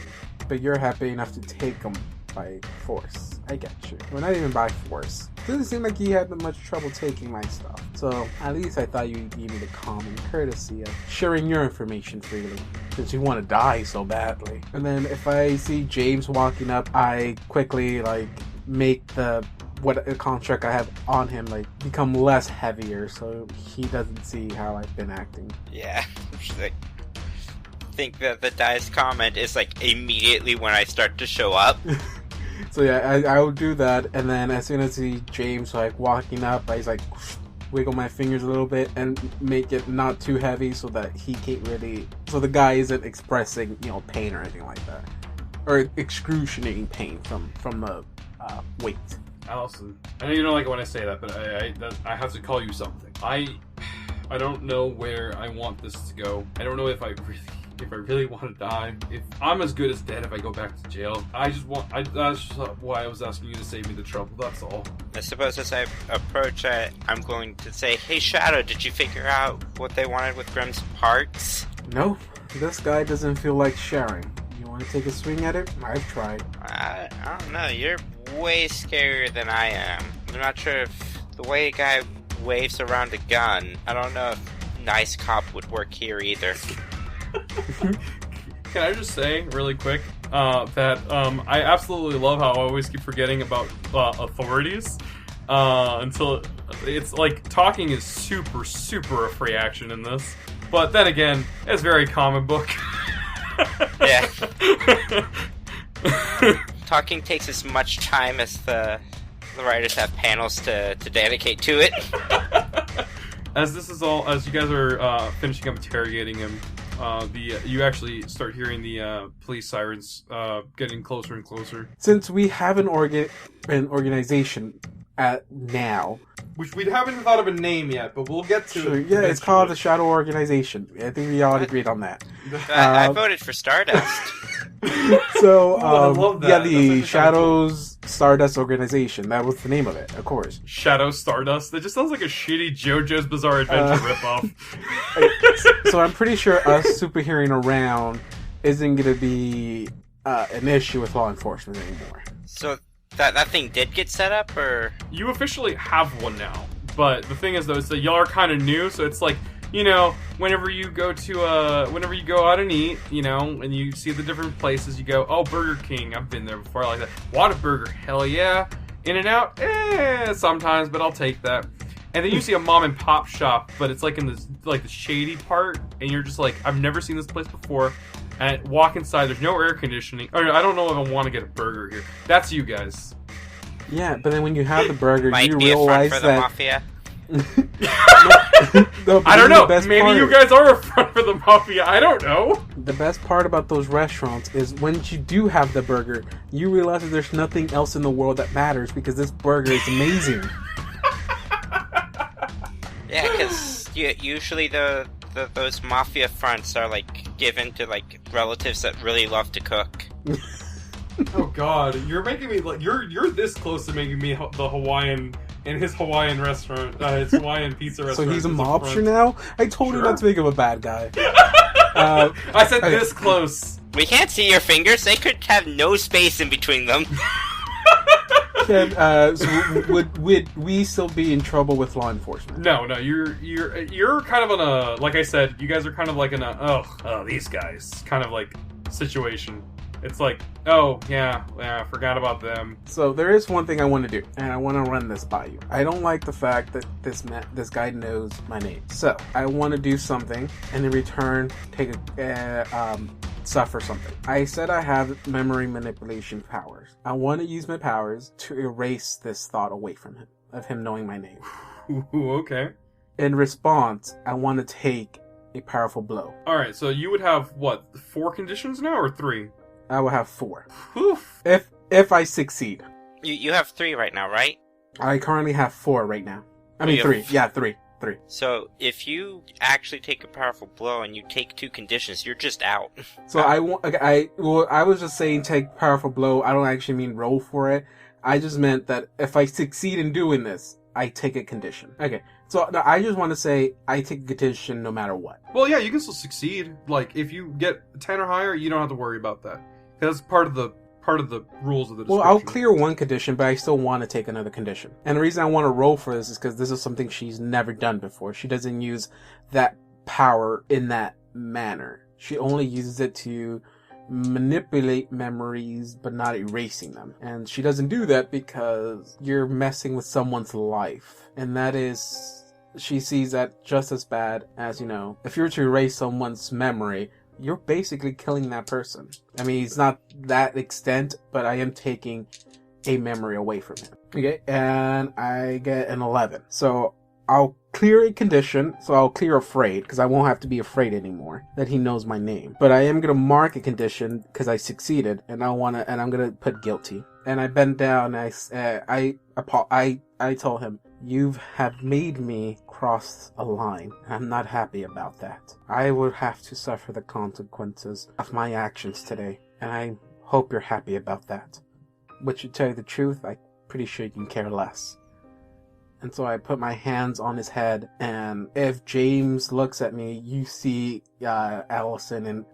But you're happy enough to take them by force. I get you. Well, not even by force. Doesn't seem like you had much trouble taking my stuff. So, at least I thought you'd give me the common courtesy of sharing your information freely. Since you want to die so badly. And then if I see James walking up, I quickly, make what construct I have on him, become less heavier so he doesn't see how I've been acting. Yeah. think that the dice comment is like immediately when I start to show up. So yeah, I will do that, and then as soon as I see James like walking up, I just like wiggle my fingers a little bit and make it not too heavy so that he can't really, so the guy isn't expressing, you know, pain or anything like that, or excruciating pain from the weight. Allison, I know you don't like it when I say that, but I have to call you something. I don't know where I want this to go. I don't know if I really want to die. If I'm as good as dead if I go back to jail. That's just why I was asking you to save me the trouble, that's all. I suppose as I approach it, I'm going to say, hey Shadow, did you figure out what they wanted with Grimm's parts? No, this guy doesn't feel like sharing. You want to take a swing at it? I've tried. I don't know, you're way scarier than I am. I'm not sure if the way a guy waves around a gun, I don't know if nice cop would work here either. Can I just say really quick that I absolutely love how I always keep forgetting about authorities until it's like talking is super a free action in this, but then again it's very comic book. Yeah. Talking takes as much time as the writers have panels to dedicate to it. As you guys are finishing up interrogating him, you actually start hearing the police sirens getting closer and closer. Since we have an organization at now, which we haven't thought of a name yet, but we'll get to. Sure, yeah, it's called the Shadow Organization. I think we all agreed on that. I voted for Stardust. So, I love that. yeah, the Shadows Stardust Organization. That was the name of it, of course. Shadow Stardust. That just sounds like a shitty JoJo's Bizarre Adventure ripoff. So I'm pretty sure us superheroing around isn't going to be an issue with law enforcement anymore. So that thing did get set up, or you officially have one now. But the thing is, though, is that y'all are kind of new, so it's like, you know, whenever you go out and eat, you know, and you see the different places, you go, oh, Burger King, I've been there before, I like that. Whataburger, hell yeah. In-N-Out, sometimes, but I'll take that. And then you see a mom and pop shop, but it's like in this, like the shady part, and you're just like, I've never seen this place before. And walk inside, there's no air conditioning. Or I don't know if I want to get a burger here. That's you guys. Yeah, but then when you have the burger, might you be realize a front for that the mafia. No, I don't know. Maybe part, you guys are a front for the mafia. I don't know. The best part about those restaurants is when you do have the burger, you realize that there's nothing else in the world that matters because this burger is amazing. Yeah, because usually those mafia fronts are like given to like relatives that really love to cook. Oh God, you're making me like you're this close to making me the Hawaiian in his Hawaiian restaurant, his Hawaiian pizza restaurant. So he's a mobster now? I told you not to make him a bad guy. I said this close. We can't see your fingers. They could have no space in between them. So would we still be in trouble with law enforcement? No, you're kind of on a, like I said, you guys are kind of like in a these guys kind of like situation. It's like, oh yeah, I forgot about them. So there is one thing I want to do, and I want to run this by you. I don't like the fact that this guy knows my name. So I want to do something, and in return, suffer something. I said I have memory manipulation powers. I want to use my powers to erase this thought away from him, of him knowing my name. Ooh, okay. In response, I want to take a powerful blow. Alright, so you would have, what, 4 conditions now, or 3? I will have 4. Oof. If I succeed. You have 3 right now, right? I currently have 4 right now. I mean 3. Yeah, 3. 3. So if you actually take a powerful blow and you take 2 conditions, you're just out. So I was just saying take powerful blow. I don't actually mean roll for it. I just meant that if I succeed in doing this, I take a condition. Okay. So no, I just want to say I take a condition no matter what. Well, yeah, you can still succeed. Like if you get 10 or higher, you don't have to worry about that. That's part of the rules of the description. Well, I'll clear one condition, but I still want to take another condition. And the reason I want to roll for this is because this is something she's never done before. She doesn't use that power in that manner. She only uses it to manipulate memories, but not erasing them. And she doesn't do that because you're messing with someone's life. And that is, she sees that just as bad as, you know, if you were to erase someone's memory you're basically killing that person. I mean, it's not that extent, but I am taking a memory away from him. Okay, and I get an 11. So I'll clear a condition, so I'll clear afraid, because I won't have to be afraid anymore that he knows my name. But I am going to mark a condition, because I succeeded, and I'm going to put guilty. And I bend down, and I told him, you have made me cross a line, and I'm not happy about that. I would have to suffer the consequences of my actions today, and I hope you're happy about that. But to tell you the truth, I'm pretty sure you can care less. And so I put my hands on his head, and if James looks at me, you see Alison, and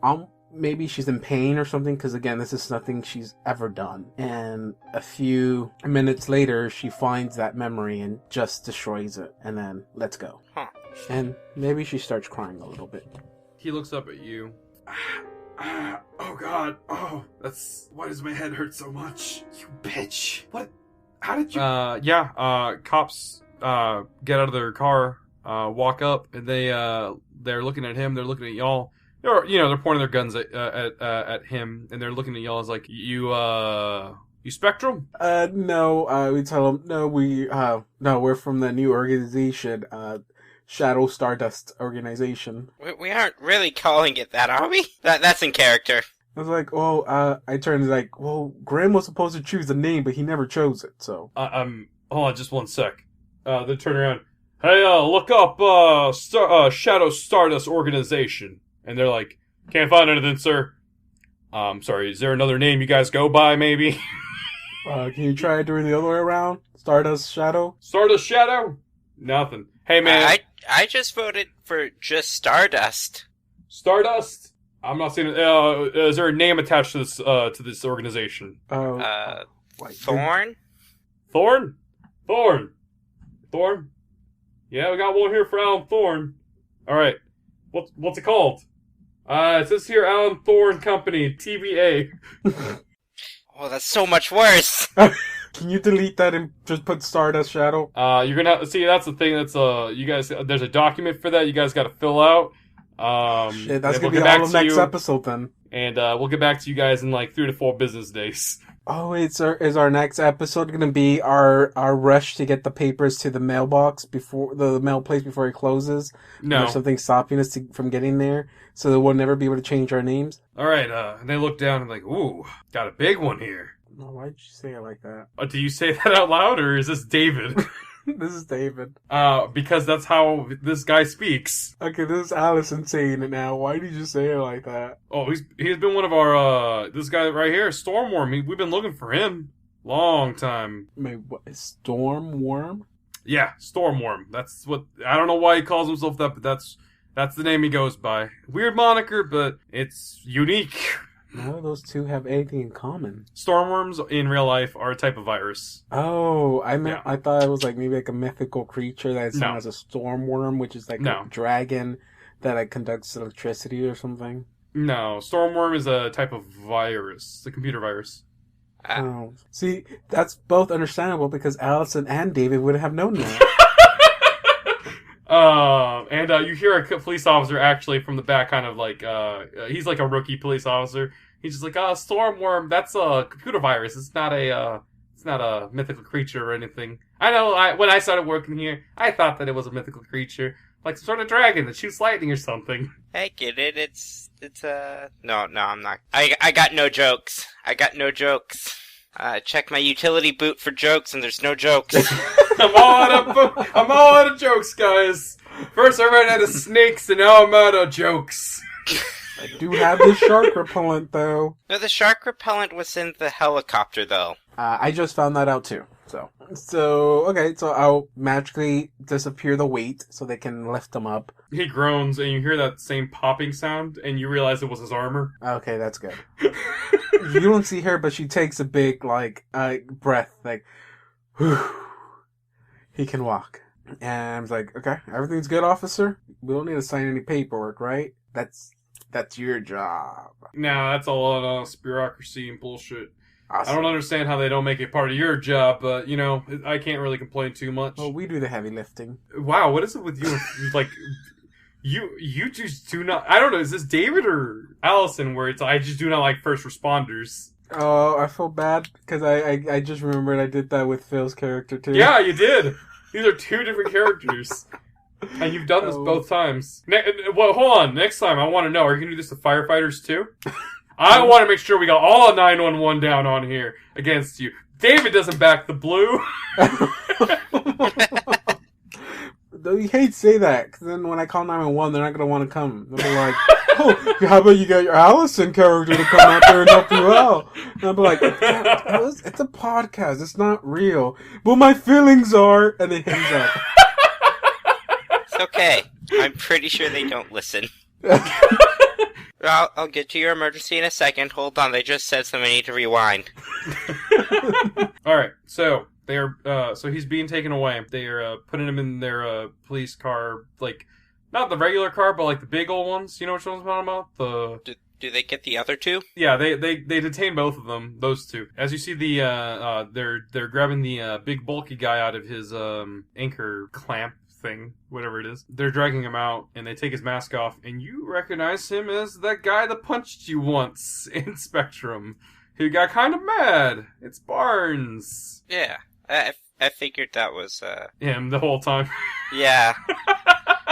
maybe she's in pain or something, because again, this is nothing she's ever done. And a few minutes later, she finds that memory and just destroys it, and then lets go. Huh. And maybe she starts crying a little bit. He looks up at you. Oh God! Oh, why does my head hurt so much? You bitch! What? How did you? Cops get out of their car, walk up, and they're looking at him. They're looking at y'all. They're pointing their guns at him, and they're looking at y'all as like, you Spectrum? No. We tell them no. We're from the new organization, Shadow Stardust organization. We aren't really calling it that, are we? That's in character. I was like, I turned like, Graham was supposed to choose the name, but he never chose it, so. Hold on just one sec. They turn around. Hey, look up, Shadow Stardust Organization. And they're like, can't find anything, sir. Sorry, is there another name you guys go by, maybe? Can you try doing the other way around? Stardust Shadow? Stardust Shadow? Nothing. Hey, man. I just voted for just Stardust. Stardust? I'm not saying. Is there a name attached to this organization? Thorne. Thorne. Yeah, we got one here for Alan Thorne. All right. What's it called? It says here Alan Thorne Company, TBA. Oh, that's so much worse. Can you delete that and just put Stardust Shadow? You're gonna have to see. That's the thing. That's you guys. There's a document for that. You guys got to fill out. Shit, that's gonna be all of next episode then. And we'll get back to you guys in like 3 to 4 business days. Oh, is our next episode going to be our rush to get the papers to the mailbox before the mail place before it closes? No. There's something stopping us from getting there, so that we'll never be able to change our names? All right, and they look down and like, ooh, got a big one here. Oh, why'd you say it like that? Do you say that out loud, or is this David? This is David. Because that's how this guy speaks. Okay, this is Alison saying it now. Why did you say it like that? Oh, he's been one of our, this guy right here, Stormworm. We've been looking for him. Long time. Wait, what? Stormworm? Yeah, Stormworm. That's what, I don't know why he calls himself that, but that's the name he goes by. Weird moniker, but it's unique. None of those two have anything in common. Stormworms in real life are a type of virus. Oh, I thought it was like maybe like a mythical creature that's known as a stormworm, which is like a dragon that conducts electricity or something. No, Stormworm is a type of virus, a computer virus. Oh, see, that's both understandable because Alison and David would have known that. And you hear a police officer actually from the back, kind of like, he's like a rookie police officer. He's just like, Stormworm, that's a computer virus. It's not a mythical creature or anything. I know, when I started working here, I thought that it was a mythical creature. Like some sort of dragon that shoots lightning or something. I get it, no, I'm not. I got no jokes. Check my utility boot for jokes, and there's no jokes. I'm all out of jokes, guys. First I ran out of snakes, and now I'm out of jokes. I do have the shark repellent, though. No, the shark repellent was in the helicopter, though. I just found that out, too. So I'll magically disappear the weight so they can lift them up. He groans, and you hear that same popping sound, and you realize it was his armor. Okay, that's good. You don't see her, but she takes a big, breath, whew. He can walk. And I was like, okay, everything's good, officer? We don't need to sign any paperwork, right? That's your job. Nah, that's all on us, bureaucracy and bullshit. Awesome. I don't understand how they don't make it part of your job, but, I can't really complain too much. Well, we do the heavy lifting. Wow, what is it with you? You just do not. I don't know. Is this David or Allison? Where it's I just do not like first responders. Oh, I feel bad because I just remembered I did that with Phil's character too. Yeah, you did. These are two different characters, and you've done this both times. Well, hold on. Next time, I want to know: are you gonna do this to firefighters too? I want to make sure we got all of 911 down on here against you. David doesn't back the blue. Though you hate to say that, because then when I call 911, they're not going to want to come. They'll be like, oh, how about you get your Allison character to come out there and help you out? And I'll be like, it's a podcast. It's not real. But my feelings are. And they hangs up. It's okay. I'm pretty sure they don't listen. I'll get to your emergency in a second. Hold on, they just said something. I need to rewind. Alright, so they are so he's being taken away. They are putting him in their police car, like not the regular car, but like the big old ones. You know which ones I'm talking about? Do they get the other two? Yeah, they detain both of them, those two. As you see they're grabbing the big bulky guy out of his anchor clamp thing, whatever it is. They're dragging him out, and they take his mask off, and you recognize him as that guy that punched you once in Spectrum, who got kind of mad. It's Barnes. Yeah, I figured that was him the whole time. Yeah,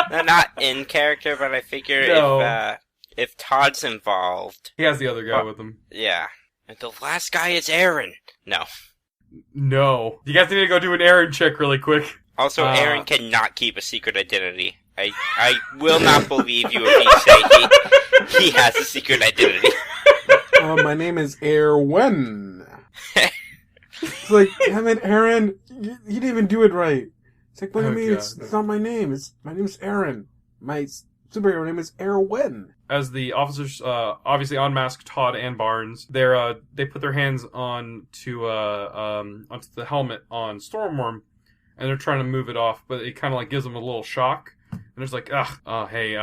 not in character, but I figure if Todd's involved, he has the other guy with him. Yeah, and the last guy is Aaron. No, you guys need to go do an Aaron check really quick. Also, Aaron cannot keep a secret identity. I will not believe you if you say he has a secret identity. My name is Erwin. It's like, damn it, Aaron, you didn't even do it right. It's like, what do you mean? It's not my name. My name is Aaron. My superhero name is Erwin. As the officers obviously unmask Todd and Barnes, they put their hands onto the helmet on Stormworm. And they're trying to move it off, but it kind of like gives them a little shock. And it's like, hey,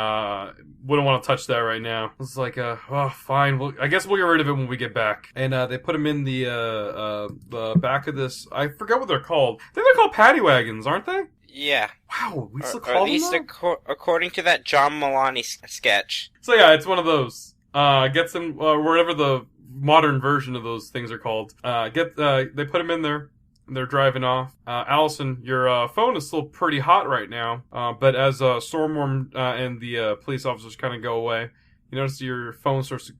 wouldn't want to touch that right now. It's like, fine. I guess we'll get rid of it when we get back. And they put him in the back of this. I forget what they're called. I think they're called paddy wagons, aren't they? Yeah. Wow, we still or call at least them that? According to that John Mulaney sketch. So yeah, it's one of those. Gets him whatever the modern version of those things are called. They put him in there. They're driving off. Allison, your phone is still pretty hot right now. But as Stormworm and the police officers kind of go away, you notice your phone starts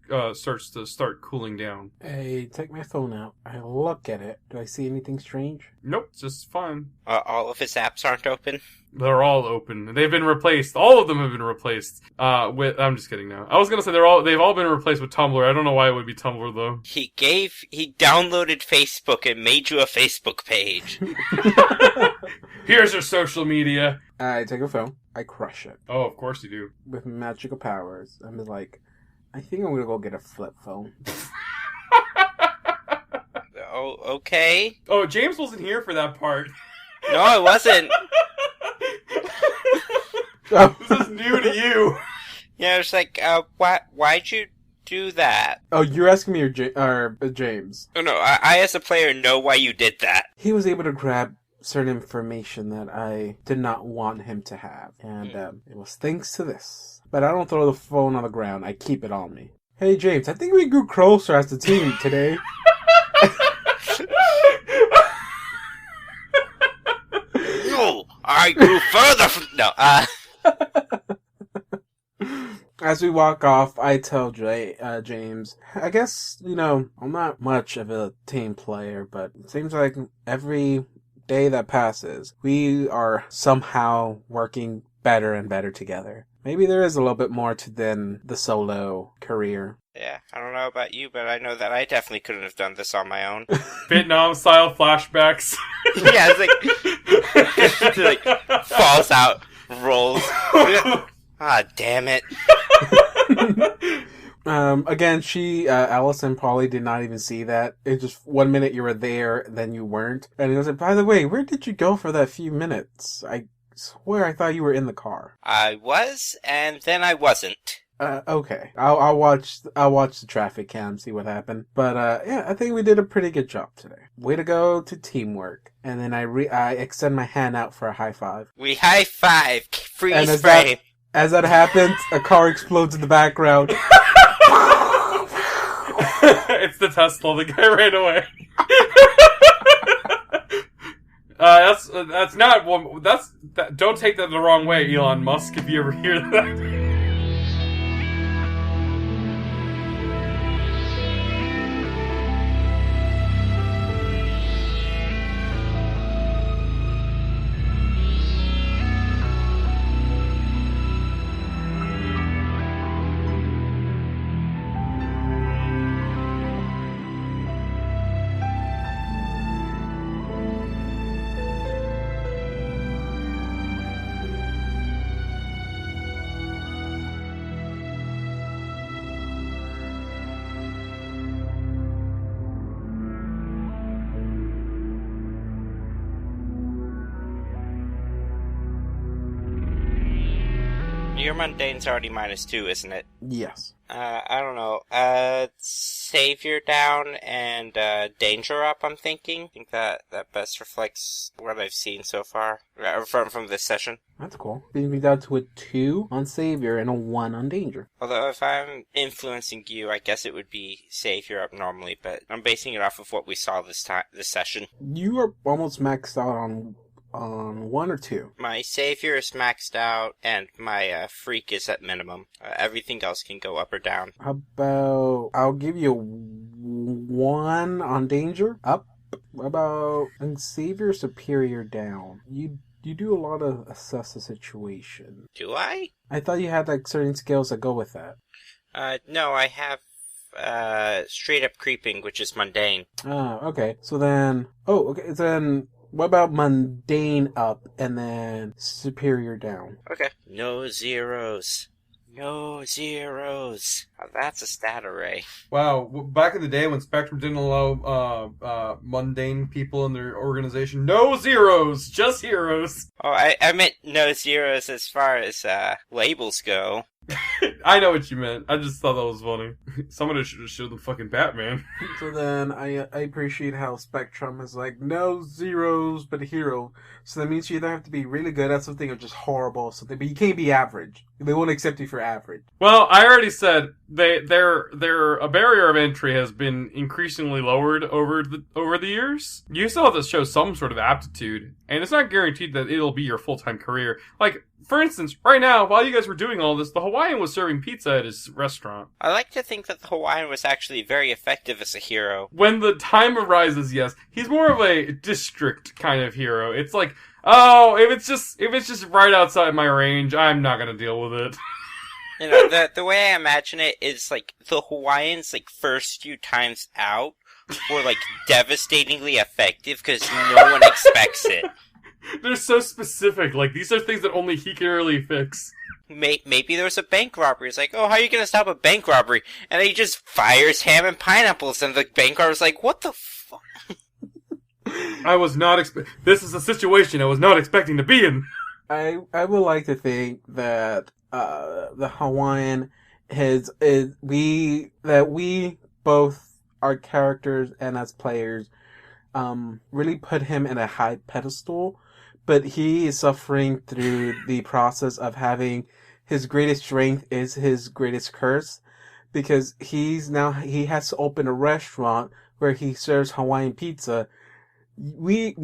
to start cooling down. Hey, take my phone out. I look at it. Do I see anything strange? Nope, it's just fine. All of his apps aren't open? They're all open. They've been replaced. All of them have been replaced. I'm just kidding now. I was gonna say they've all been replaced with Tumblr. I don't know why it would be Tumblr though. He downloaded Facebook and made you a Facebook page. Here's your social media. I take a phone. I crush it. Oh, of course you do. With magical powers. I'm like, I think I'm gonna go get a flip phone. Oh, okay. Oh, James wasn't here for that part. No, I wasn't. This is new to you. Yeah, it's like, why'd you do that? Oh, you're asking me or James? Oh, no, I as a player know why you did that. He was able to grab certain information that I did not want him to have. And it was thanks to this. But I don't throw the phone on the ground. I keep it on me. Hey, James, I think we grew closer as a team today. No, I grew further from... No, As we walk off, I tell James, I guess, I'm not much of a team player, but it seems like every day that passes, we are somehow working better and better together. Maybe there is a little bit more than the solo career. Yeah, I don't know about you, but I know that I definitely couldn't have done this on my own. Vietnam-style flashbacks. Yeah, it's like falls out, rolls. Damn it. Again, Alison probably did not even see that. It just, 1 minute you were there, then you weren't. And he was like, by the way, where did you go for that few minutes? I swear I thought you were in the car. I was, and then I wasn't. Okay. I'll watch the traffic cam, see what happened. But, yeah, I think we did a pretty good job today. Way to go to teamwork. And then I extend my hand out for a high five. We high five. Freeze frame. As that happens, a car explodes in the background. It's the Tesla. The guy ran away. That's not one. Don't take that the wrong way, Elon Musk. If you ever hear that. Your mundane's already -2, isn't it? Yes. I don't know. Savior down and danger up, I'm thinking. I think that best reflects what I've seen so far from this session. That's cool. Brings me down to a 2 on Savior and a 1 on Danger. Although if I'm influencing you, I guess it would be Savior up normally, but I'm basing it off of what we saw this session. You are almost maxed out on 1 or 2. My Savior is maxed out, and my Freak is at minimum. Everything else can go up or down. How about, I'll give you a 1 on Danger, up. About, and Savior Superior down. You do a lot of assess the situation. Do I? I thought you had like certain skills that go with that. No, I have straight up creeping, which is mundane. Okay. So then, then what about mundane up and then superior down? Okay. No zeros. No zeros. Oh, that's a stat array. Wow, back in the day when Spectrum didn't allow mundane people in their organization, no zeros, just heroes. Oh, I meant no zeros as far as labels go. I know what you meant. I just thought that was funny. Somebody should have showed them fucking Batman. So then I appreciate how Spectrum is like, no zeros, but a hero. So that means you either have to be really good at something or just horrible at something, but you can't be average. They won't accept you for average. Well, I already said their a barrier of entry has been increasingly lowered over the years. You still have to show some sort of aptitude, and it's not guaranteed that it'll be your full-time career. Like, for instance, right now, while you guys were doing all this, the Hawaiian was serving pizza at his restaurant. I like to think that the Hawaiian was actually very effective as a hero. When the time arises, yes. He's more of a district kind of hero. It's like, oh, if it's just right outside my range, I'm not gonna deal with it. You know, the way I imagine it is like the Hawaiians, like, first few times out were like devastatingly effective because no one expects it. They're so specific. Like, these are things that only he can really fix. Maybe there was a bank robbery. It's like, oh, how are you going to stop a bank robbery? And then he just fires ham and pineapples, and the bank robber's like, what the fuck? I was not this is a situation I was not expecting to be in. I would like to think that the Hawaiian we both, our characters and as players, really put him in a high pedestal, but he is suffering through the process of having his greatest strength is his greatest curse, because he has to open a restaurant where he serves Hawaiian pizza. We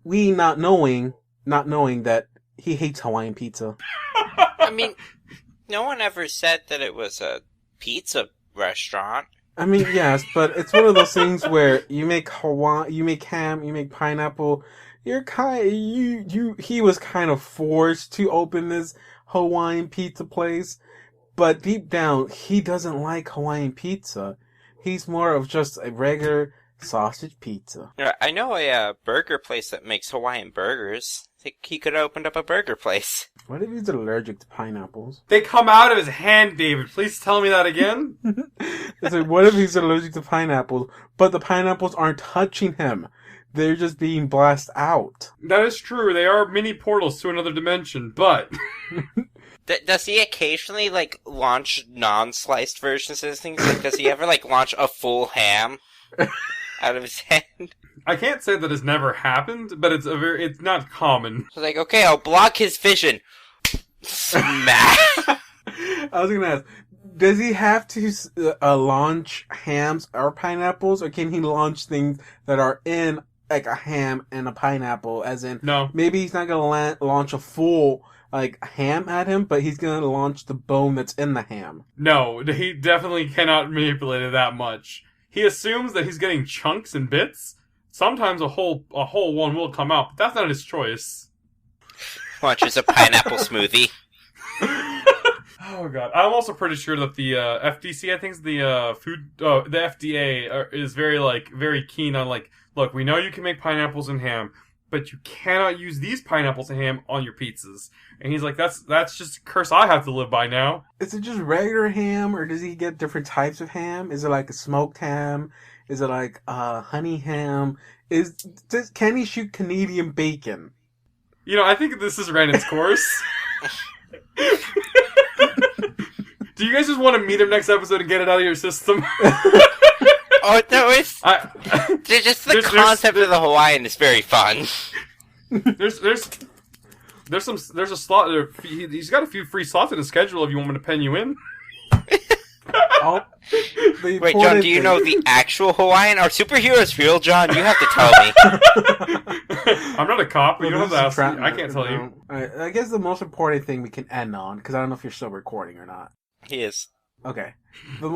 not knowing that he hates Hawaiian pizza. I mean, no one ever said that it was a pizza restaurant. I mean, yes, but it's one of those things where you make you make ham, you make pineapple. He was kind of forced to open this Hawaiian pizza place, but deep down, he doesn't like Hawaiian pizza. He's more of just a regular sausage pizza. I know a burger place that makes Hawaiian burgers. I think he could have opened up a burger place. What if he's allergic to pineapples? They come out of his hand, David. Please tell me that again. It's like, what if he's allergic to pineapples, but the pineapples aren't touching him? They're just being blasted out. That is true. They are mini portals to another dimension, but... Does he occasionally, like, launch non-sliced versions of things? Like, does he ever, like, launch a full ham out of his hand? I can't say that it's never happened, but it's not common. So like, okay, I'll block his vision. Smash! I was gonna ask, does he have to launch hams or pineapples, or can he launch things that are in like a ham and a pineapple? As in, No. maybe he's not gonna launch a full like ham at him, but he's gonna launch the bone that's in the ham. No, he definitely cannot manipulate it that much. He assumes that he's getting chunks and bits. Sometimes a whole one will come out, but that's not his choice. Launches a pineapple smoothie. Oh god, I'm also pretty sure that the FDC, I think, is the the FDA is very keen on look, we know you can make pineapples and ham, but you cannot use these pineapples and ham on your pizzas. And he's like, that's just a curse I have to live by now. Is it just regular ham, or does he get different types of ham? Is it like a smoked ham? Is it like honey ham? Can he shoot Canadian bacon? You know, I think this has ran its course. Do you guys just want to meet him next episode and get it out of your system? Oh, no, it's... just the concept of the Hawaiian is very fun. There's a slot there. He's got a few free slots in his schedule if you want me to pen you in. Wait, John, do you know the actual Hawaiian? Are superheroes real, John? You have to tell me. I'm not a cop, but you don't have to ask me. I can't tell you. Right, I guess the most important thing we can end on, because I don't know if you're still recording or not. He is. Okay. The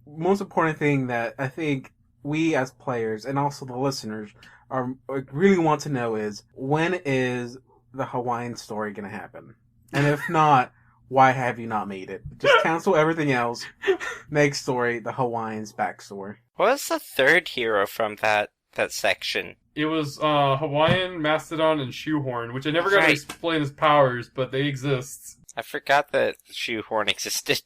most important thing that I think we as players and also the listeners really want to know is, when is the Hawaiian story going to happen? And if not, why have you not made it? Just cancel everything else. Next story, the Hawaiian's backstory. What was the third hero from that section? It was Hawaiian, Mastodon, and Shoehorn, which I never got to explain his powers, but they exist. I forgot that Shoehorn existed.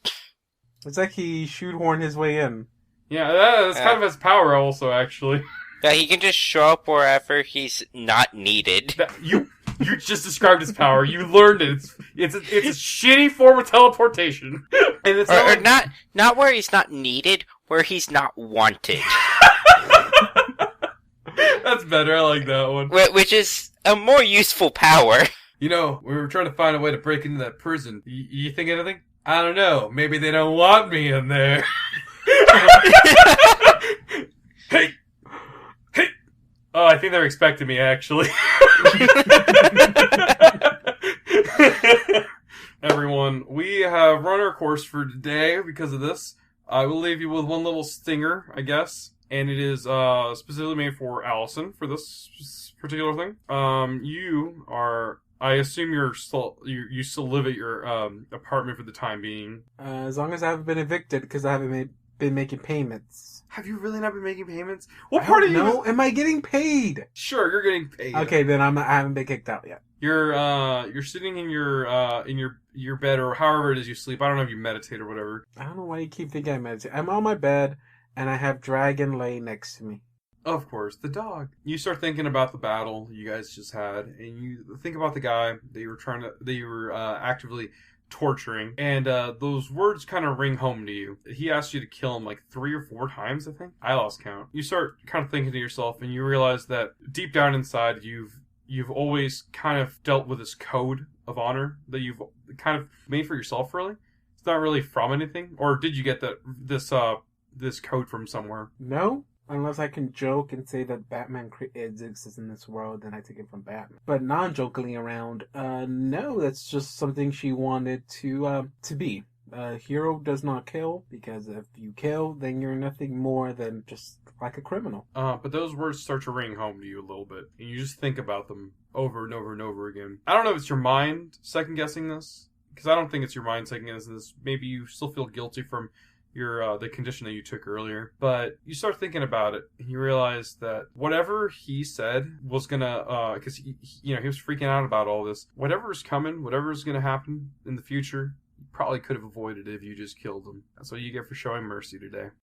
It's like he shoehorned his way in. Yeah, that's kind of his power also, actually. That he can just show up wherever he's not needed. You just described his power. You learned it. It's a shitty form of teleportation. And it's or not where he's not needed, where he's not wanted. That's better. I like that one. Which is a more useful power. You know, we were trying to find a way to break into that prison. You think anything? I don't know. Maybe they don't want me in there. Hey! Oh, I think they're expecting me, actually. Everyone, we have run our course for today because of this. I will leave you with one little stinger, I guess. And it is specifically made for Allison for this particular thing. You are... I assume you still live at your apartment for the time being. As long as I haven't been evicted, because I haven't been making payments. Have you really not been making payments? What part of you? No, am I getting paid? Sure, you're getting paid. Okay, then I haven't been kicked out yet. You're sitting in your bed, or however it is you sleep. I don't know if you meditate or whatever. I don't know why you keep thinking I meditate. I'm on my bed, and I have Dragon laying next to me. Of course, the dog. You start thinking about the battle you guys just had, and you think about the guy that you were actively torturing, and those words kind of ring home to you. He asked you to kill him like 3 or 4 times, I think. I lost count. You start kind of thinking to yourself, and you realize that deep down inside, you've always kind of dealt with this code of honor that you've kind of made for yourself. Really, it's not really from anything. Or did you get this code from somewhere? No. Unless I can joke and say that Batman exists in this world, then I take it from Batman. But non-jokingly around, no, that's just something she wanted to be. A hero does not kill, because if you kill, then you're nothing more than just like a criminal. But those words start to ring home to you a little bit, and you just think about them over and over and over again. I don't know if it's your mind second-guessing this, because I don't think it's your mind second-guessing this. Maybe you still feel guilty from the condition that you took earlier, but you start thinking about it, and you realize that whatever he said was gonna, because he was freaking out about all this. Whatever is coming, whatever is gonna happen in the future, you probably could have avoided it if you just killed him. That's what you get for showing mercy today.